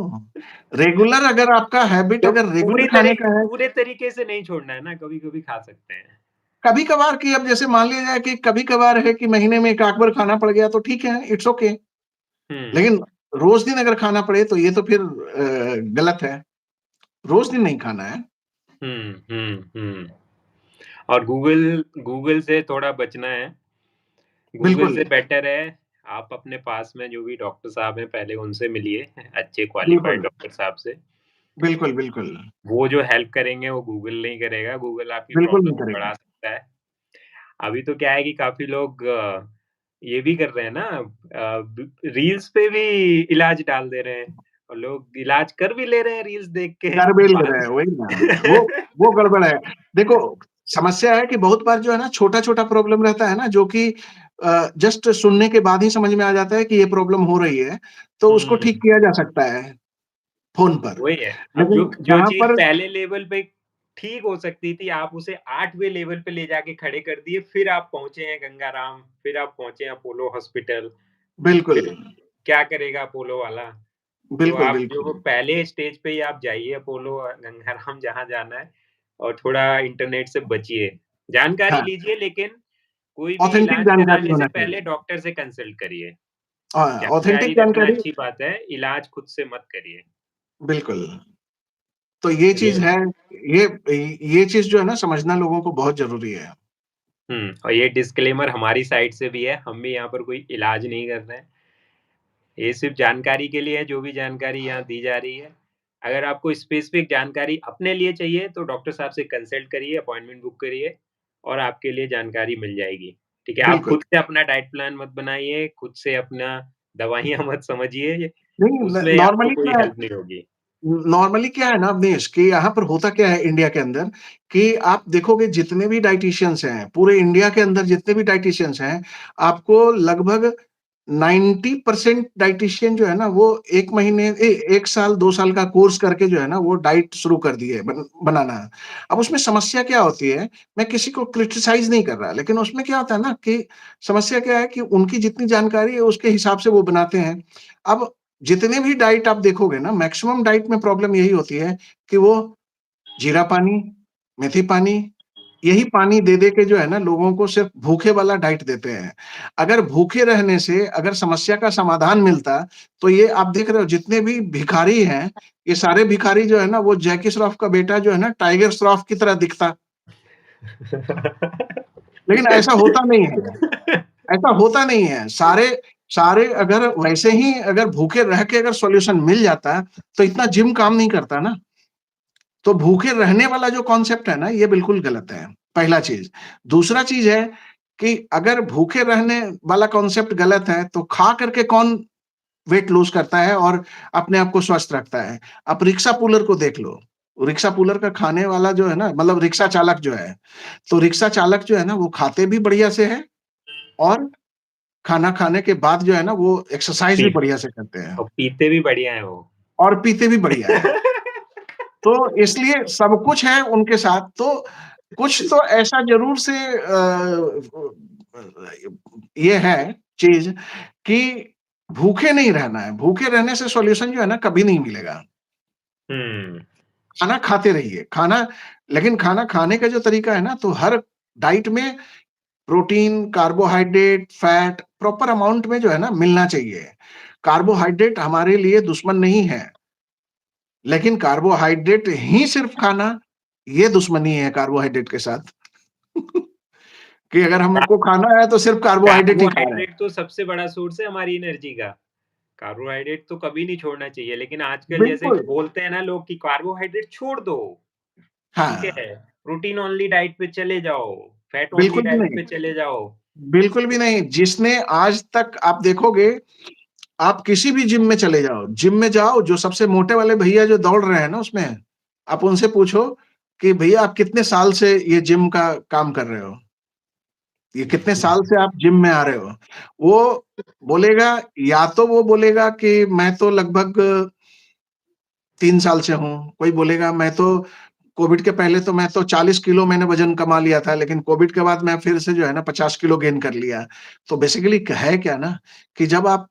रेगुलर अगर आपका हैबिट तो अगर रेगुलर खाने का है, पूरे तरीके से नहीं छोड़ना है ना, कभी-कभी खा सकते हैं। कभी-कभार की अब जैसे मान लिया जाए कि कभी-कभार है कि महीने में 1 आध बार खाना पड़ गया तो ठीक है, इट्स ओके। हुँ। लेकिन रोज़ दिन अगर खाना पड़े तो ये तो फिर गलत है। रोज़ दिन नहीं खाना है। हुँ, हुँ, हुँ। और गूगल गूगल से थोड़ा बचना है। गूगल बिल्कुल, से बेटर है, आप अपने पास में जो भी डॉक्टर साहब हैं, पहले उनसे मिलिए, अच्छे क्वालिफाइड बिल्कुल, डॉक्टर साहब से। बिल्कुल, बिल्कुल। वो जो हेल्प करेंगे, वो गूगल नहीं करेगा, गूगल आपकी बिल्कुल प्रॉब्लम नहीं करेगा। बढ़ा सकता है। अभी तो क्या है कि काफ़ी लोग ये भी कर रहे हैं ना ब रील्स पे भी इलाज डाल दे रहे हैं और लोग इलाज कर भी ले रहे हैं रील्स देख के गड़बेल बाद है, वही ना। वो गड़बड़ है। देखो, समस्या है कि बहुत बार जो है ना छोटा-छोटा प्रॉब्लम रहता है ना जो कि जस्ट सुनने के बाद ही समझ में आ जाता है कि ये प्रॉब्लम हो रही है, तो उसको ठीक हुँ, किया जा सकता है फ़ोन पर। वही है। अब जो लेकिन जो जहाँ चीज़ पर पहले लेवल पे ठीक हो सकती थी, आप उसे 8वें लेवल पे ले जाके खड़े कर दिए, फिर आप पहुँचे हैं गंगाराम, फिर आप पहुँचे हैं अपोलो हॉस्पिटल, बिल्कुल, फिर क्या करेगा अपोलो वाला? तो बिल्कुल, आप जो बिल्कुल। पहले स्टेज पे ही आप जाइए अपोलो गंगाराम जहाँ जाना है और थोड़ा इंटरनेट से बचिए। जानकारी हाँ, लीजिए लेकिन कोई भी ऑथेंटिक इलाज जानकारी कराने से होना पहले चाहिए। डॉक्टर से कंसल्ट करिए। ऑथेंटिक जानकारी रखना जानकारी अच्छी बात है, इलाज खुद से मत करिए। बिल्कुल। तो ये चलिए चीज़ है, ये चीज़ जो है ना समझना लोगों को बहुत ज़रूरी है। और ये डिस्क्लेमर हमारी साइड से भी है, हम भी यहाँ पर कोई इलाज नहीं कर रहे हैं। ये सिर्फ़ जानकारी के लिए है, जो भी जानकारी यहाँ दी जा रही है। अगर आपको स्पेसिफ़िक जानकारी अपने लिए चाहिए, तो डॉक्टर साहब से कंसल्ट करिए, अपॉइंटमेंट बुक करिए और आपके लिए जानकारी मिल जाएगी। ठीक है? आप बिल्कुल। खुद से अपना डाइट प्लान मत बनाइए, खुद से अपना दवाइयाँ मत समझिए, नहीं, न उसमें आपको नॉर्मली कोई क्या है, हेल्प नहीं होगी। नॉर्मली क्या है ना अवनीश कि यहाँ पर होता क्या है इंडिया के अंदर कि आप देखोगे जितने भी डायटीशियंस हैं, पूरे इंडिया के अंदर जितने भी डायटीशियंस हैं, आपको लगभग 90% डायटीशियन जो है ना वो 1 महीने 1 साल 2 साल का कोर्स करके जो है ना वो डाइट शुरू कर दिए बनाना। अब उसमें समस्या क्या होती है, मैं किसी को क्रिटिसाइज़ नहीं कर रहा, लेकिन उसमें क्या होता है ना कि समस्या क्या है कि उनकी जितनी जानकारी है उसके हिसाब से वो बनाते हैं। अब जितने भी डाइट आप देखोगे ना मैक्सिमम डाइट में प्रॉब्लम यही होती है कि वो जीरा पानी, मेथी पानी, यही पानी दे-दे के जो है ना लोगों को सिर्फ़ भूखे वाला डाइट देते हैं। अगर भूखे रहने से अगर समस्या का समाधान मिलता, तो ये आप देख रहे हो जितने भी भिखारी हैं, ये सारे भिखारी जो है ना वो जैकी श्रॉफ का बेटा जो है ना टाइगर श्रॉफ की तरह दिखता। लेकिन ऐसा होता नहीं है, ऐसा होता नहीं है। सारे सारे अगर वैसे ही अगर भूखे रह के अगर सॉल्यूशन मिल जाता, तो इतना जिम काम नहीं करता ना। तो भूखे रहने वाला जो कॉन्सेप्ट है ना, ये बिल्कुल गलत है, पहला चीज़। दूसरा चीज़ है कि अगर भूखे रहने वाला कॉन्सेप्ट गलत है, तो खा करके कौन वेट लूज़ करता है और अपने आप को स्वस्थ रखता है? आप रिक्शा पुलर को देख लो। रिक्शा पुलर का खाने वाला जो है ना मतलब रिक्शा चालक जो है, तो रिक्शा चालक जो है ना, वो खाते भी बढ़िया से हैं और खाना खाने के बाद जो है ना, वो एक्सरसाइज़ भी पी बढ़िया से करते हैं और पीते भी बढ़िया हैं वो। और पीते भी बढ़िया हैं। तो इसलिए सब कुछ है उनके साथ, तो कुछ तो ऐसा ज़रूर से ये है चीज़ कि भूखे नहीं रहना है, भूखे रहने से सॉल्यूशन जो है ना कभी नहीं मिलेगा। हुँ, खाना खाते रहिए, खाना लेकिन खाना खाने का जो तरीका है ना, तो हर डाइट में protein, carbohydrate, fat proper amount में जो है ना मिलना चाहिए। कार्बोहाइड्रेट हमारे लिए दुश्मन नहीं है, लेकिन कार्बोहाइड्रेट ही सिर्फ़ खाना, ये दुश्मनी है कार्बोहाइड्रेट के साथ। कि अगर का हमको खाना है तो सिर्फ़ कार्बोहाइड्रेट ही खा रहे हैं। कार्बोहाइड्रेट तो सबसे बड़ा सोर्स है हमारी एनर्जी का। कार्बोहाइड्रेट तो कभी नहीं छोड़ना चाहिए, लेकिन आजकल जैसे बिल्कुल, बोलते हैं ना लोग कि कार्बोहाइड्रेट छोड़ दो, ठीक हाँ, है? प्रोटीन ओनली डाइट पे चले जाओ, फैट ओनली बिल्कुल भी डाइट नहीं, पे चले जाओ। बिल्कुल भी नहीं। जिसने आज तक आप देखोगे, आप किसी भी जिम में चले जाओ, जिम में जाओ जो सबसे मोटे वाले भैया जो दौड़ रहे हैं ना उसमें, आप उनसे पूछो कि भैया आप कितने साल से ये जिम का काम कर रहे हो? ये कितने साल से आप जिम में आ रहे हो? वो बोलेगा या तो वो बोलेगा कि मैं तो लगभग 3 साल से हूँ, कोई बोलेगा मैं तो कोविड के पहले तो मैं तो 40 किलो मैंने वज़न कमा लिया था, लेकिन कोविड के बाद मैं फिर से जो है ना 50 किलो गेन कर लिया। तो बेसिकली है क्या ना कि जब आप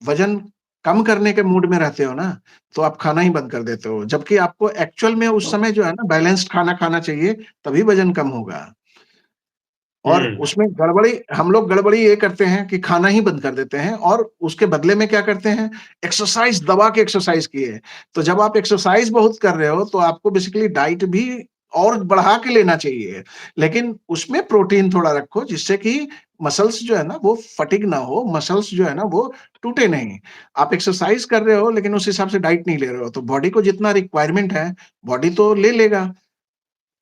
वज़न कम करने के मूड में रहते हो ना, तो आप खाना ही बंद कर देते हो। जबकि आपको एक्चुअल में उस समय जो है ना बैलेंस्ड खाना खाना चाहिए, तभी वज़न कम होगा। और हुँ, उसमें गड़बड़ी हम लोग गड़बड़ी ये करते हैं कि खाना ही बंद कर देते हैं और उसके बदले में क्या करते हैं, एक्सरसाइज़ दबा के एक्सरसाइज़ किए। तो जब आप एक्सरसाइज़ बहुत कर रहे हो, तो आपको बेसिकली डाइट भी और बढ़ा के लेना चाहिए। लेकिन उसमें प्रोटीन थोड़ा रखो जिससे कि मसल्स जो है ना वो फटीग ना हो, मसल्स जो है ना वो टूटे नहीं। आप एक्सरसाइज़ कर रहे हो लेकिन उस हिसाब से डाइट नहीं ले रहे हो, तो बॉडी को जितना रिक्वायरमेंट है, बॉडी तो ले लेगा।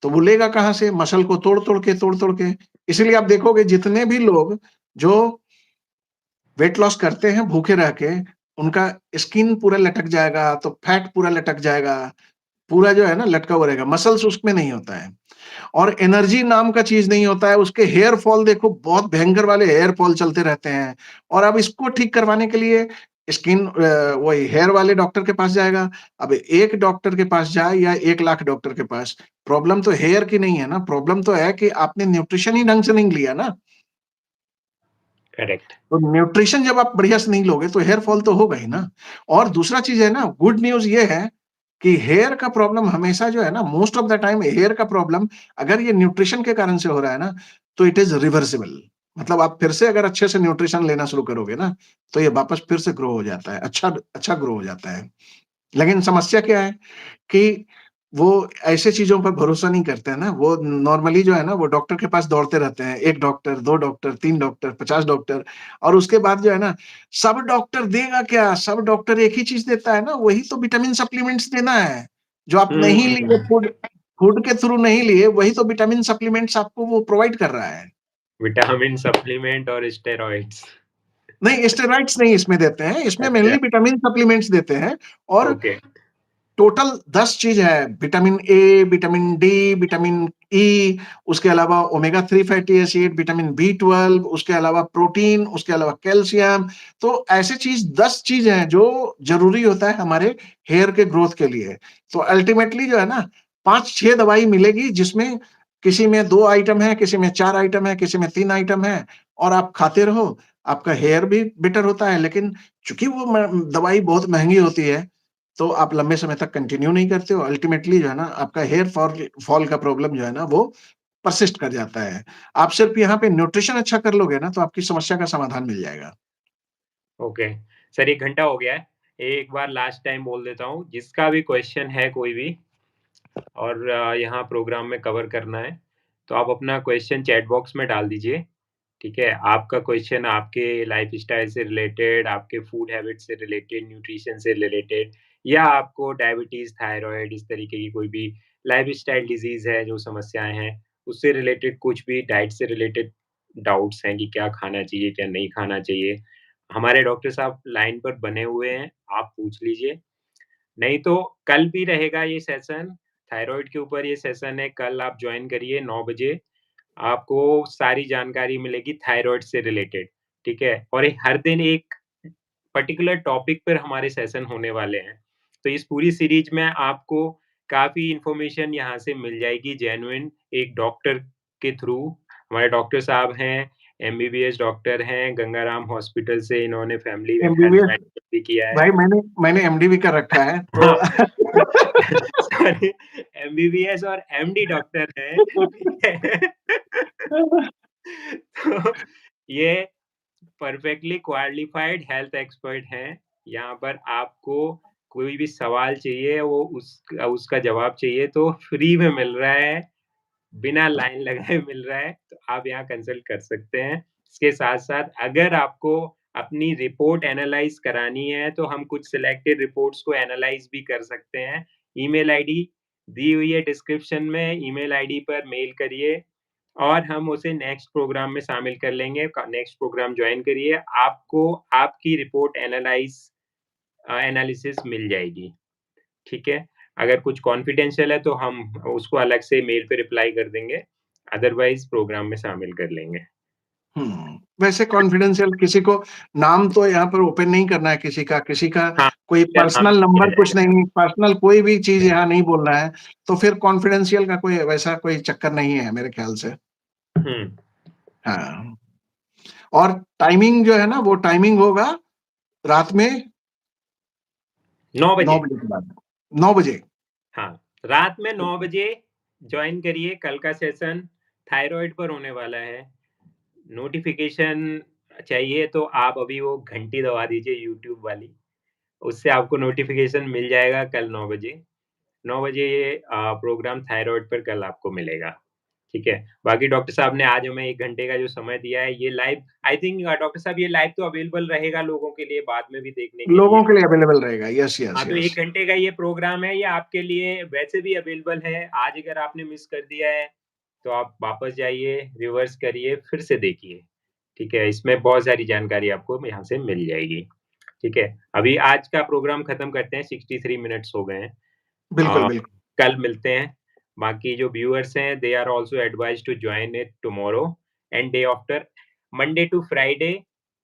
तो वो लेगा कहाँ से? मसल को तोड़-तोड़ के, तोड़-तोड़ के। इसीलिए आप देखोगे जितने भी लोग जो वेट लॉस करते हैं भूखे रह के, उनका स्किन पूरा लटक जाएगा, तो फैट पूरा लटक जाएगा, पूरा जो है ना लटका हुआ रहेगा, मसल्स उसमें नहीं होता है। और एनर्जी नाम का चीज़ नहीं होता है, उसके हेयर फॉल देखो बहुत भयंकर वाले हेयर फॉल चलते रहते हैं। और अब इसको ठीक करवाने के लिए वही हेयर वाले डॉक्टर के पास जाएगा। अब एक डॉक्टर के पास जाए या 1 लाख डॉक्टर के पास, प्रॉब्लम तो हेयर की नहीं है ना, प्रॉब्लम तो है कि आपने न्यूट्रिशन ही ढंग से नहीं लिया ना। करेक्ट। तो न्यूट्रिशन जब आप बढ़िया से नहीं लोगे तो हेयर फॉल तो होगा ही ना। और दूसरा चीज़ है ना, गुड न्यूज़ ये है कि हेयर का प्रॉब्लम हमेशा जो है ना, most of the time here का प्रॉब्लम अगर ये न्यूट्रिशन के कारण से हो रहा है ना, तो इट इज़ रिवर्सिबल। मतलब आप फिर से अगर अच्छे से न्यूट्रिशन लेना शुरू करोगे ना, तो ये वापस फिर से ग्रो हो जाता है, अच्छा अच्छा ग्रो हो जाता है। लेकिन समस्या क्या है कि वो ऐसे चीज़ों पर भरोसा नहीं करते हैं ना, वो नॉर्मली जो है ना, वो डॉक्टर के पास दौड़ते रहते हैं। 1 डॉक्टर, 2 डॉक्टर, 3 डॉक्टर, 50 डॉक्टर और उसके बाद जो है ना, सब डॉक्टर देगा क्या? सब डॉक्टर एक ही चीज़ देता है ना, वही तो विटामिन सप्लीमेंट्स देना है। जो आप नहीं लिए हुँ, फूड फूड के थ्रू नहीं लिए, वही तो विटामिन सप्लीमेंट्स आपको वो प्रोवाइड कर रहा है। विटामिन सप्लीमेंट और स्टेरॉइड्स। नहीं, स्टेरॉइड्स नहीं इसमें देते हैं, इसमें अच्छा, मेनली विटामिन सप्लीमेंट्स देते हैं और ओके। टोटल 10 चीज़ है, vitamin A, vitamin D, vitamin E, उसके अलावा omega 3 fatty acid, vitamin B12, उसके अलावा प्रोटीन, उसके अलावा कैल्शियम। तो ऐसे चीज़ 10 चीज़ हैं जो ज़रूरी होता है हमारे हेयर के ग्रोथ के लिए। तो अल्टीमेटली जो है ना 5-6 दवाई मिलेगी जिसमें किसी में 2 आइटम है, किसी में 4 आइटम है, किसी में 3 आइटम है और आप खाते रहो, आपका हेयर भी बेटर होता है। लेकिन चूँकि वो म दवाई बहुत महँगी होती है तो आप लंबे समय तक कंटिन्यू नहीं करते हो, अल्टीमेटली जो है ना आपका हेयर फॉल फॉल का प्रॉब्लम जो है ना वो पर्सिस्ट कर जाता है। आप सिर्फ़ यहाँ पे न्यूट्रिशन अच्छा कर लोगे ना तो आपकी समस्या का समाधान मिल जाएगा। ओके। सर 1 घंटा हो गया है। एक बार लास्ट टाइम बोल देता हूँ, जिसका भी क्वेश्चन है कोई भी और यहाँ प्रोग्राम में कवर करना है, तो आप अपना क्वेश्चन चैट बॉक्स में डाल दीजिए, ठीक है? आपका क्वेश्चन आपके लाइफ़स्टाइल से रिलेटेड, आपके फूड हैबिट से रिलेटेड, न्यूट्रिशन से रिलेटेड या आपको डायबिटीज़, थायरॉइड इस तरीके की कोई भी लाइफ़स्टाइल डिज़ीज़ है, जो समस्याएँ हैं, उससे रिलेटेड कुछ भी डाइट से रिलेटेड डाउट्स हैं कि क्या खाना चाहिए, क्या नहीं खाना चाहिए, हमारे डॉक्टर साहब लाइन पर बने हुए हैं, आप पूछ लीजिए। नहीं तो कल भी रहेगा ये सेशन, थायरॉइड के ऊपर ये सेशन है, कल आप जॉइन करिए 9 बजे। आपको सारी जानकारी मिलेगी थायरॉइड से रिलेटेड, ठीक है? और ये हर दिन एक पर्टिकुलर टॉपिक पर हमारे सेशन होने वाले हैं। तो इस पूरी सीरीज़ में आपको काफ़ी इन्फॉर्मेशन यहाँ से मिल जाएगी जेन्युइन एक डॉक्टर के थ्रू। हमारे डॉक्टर साहब हैं, एमबीबीएस डॉक्टर हैं, गंगाराम हॉस्पिटल से इन्होंने फैमिली हेल्थ एमबीबीएस मेडिसिन भी किया है। भाई मैंने एमडी भी कर रखा है तो हाँ, सॉरी एमबीबीएस और एमडी डॉक्टर हैं, ठीक है? तो ये परफेक्टली क्वालिफाइड हेल्थ एक्सपर्ट हैं। यहाँ पर आपको कोई भी सवाल चाहिए वो उसका जवाब चाहिए तो फ्री में मिल रहा है, बिना लाइन लगाए मिल रहा है, तो आप यहाँ कंसल्ट कर सकते हैं। इसके साथ-साथ अगर आपको अपनी रिपोर्ट एनालाइज़ करानी है, तो हम कुछ सिलेक्टेड रिपोर्ट्स को एनालाइज़ भी कर सकते हैं। ईमेल आईडी दी हुई है डिस्क्रिप्शन में, ईमेल आईडी पर मेल करिए और हम उसे नेक्स्ट प्रोग्राम में शामिल कर लेंगे। क नेक्स्ट प्रोग्राम जॉइन करिए, आपको आपकी रिपोर्ट एनालिसिस मिल जाएगी, ठीक है? अगर कुछ कॉन्फिडेंशियल है तो हम उसको अलग से मेल पे रिप्लाई कर देंगे, अदरवाइज़ प्रोग्राम में शामिल कर लेंगे। वैसे कॉन्फिडेंशियल किसी को नाम तो यहाँ पर ओपन नहीं करना है किसी का हाँ, कोई फिर नाम पर्सनल किया नंबर कुछ जाएगा। नहीं, पर्सनल कोई भी चीज़ यहाँ नहीं बोलना है, तो फिर कॉन्फिडेंशियल का कोई वैसा कोई चक्कर नहीं है मेरे ख्याल से। हुँ, हाँ, और टाइमिंग जो है ना वो टाइमिंग होगा रात में 9 9 बजे। बजे के बाद, 9 बजे। हाँ, रात में 9 बजे जॉइन करिए, कल का सेशन थायरॉइड पर होने वाला है। नोटिफ़िकेशन चाहिए तो आप अभी वो घंटी दबा दीजिए यूट्यूब वाली, उससे आपको नोटिफ़िकेशन मिल जाएगा कल 9 बजे। 9 बजे ये प्रोग्राम थायरॉइड पर कल आपको मिलेगा, ठीक है? बाकी डॉक्टर साहब ने आज हमें 1 घंटे का जो समय दिया है, ये लाइव आई थिंक डॉक्टर साहब ये लाइव तो अवेलेबल रहेगा लोगों के लिए बाद में भी देखने के लिए। लोगों के लिए अवेलेबल रहेगा। यस, हाँ, यस, तो 1 यस। घंटे का ये प्रोग्राम है, ये आपके लिए वैसे भी अवेलेबल है। आज अगर आपने मिस कर दिया है, तो आप वापस जाइए, रिवर्स करिए, फिर से देखिए, ठीक है? इसमें बहुत सारी जानकारी आपको यहाँ से मिल जाएगी, ठीक है? अभी आज का प्रोग्राम खत्म करते हैं, 63 मिनट्स हो गए हैं। बिल्कुल, अ, बिल्कुल। कल मिलते हैं। बाकी जो व्यूअर्स हैं, they are also advised to join it tomorrow and day after Monday to Friday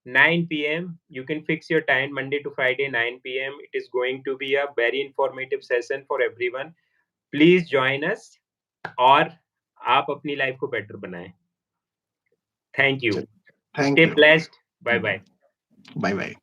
9 PM. You can fix your time Monday to Friday 9 p.m. It is going to be a very informative session for everyone. Please join us और आप अपनी life को better बनाएँ। Thank you. चलिए, thank stay you. Blessed bye हुँ, bye. Bye-bye.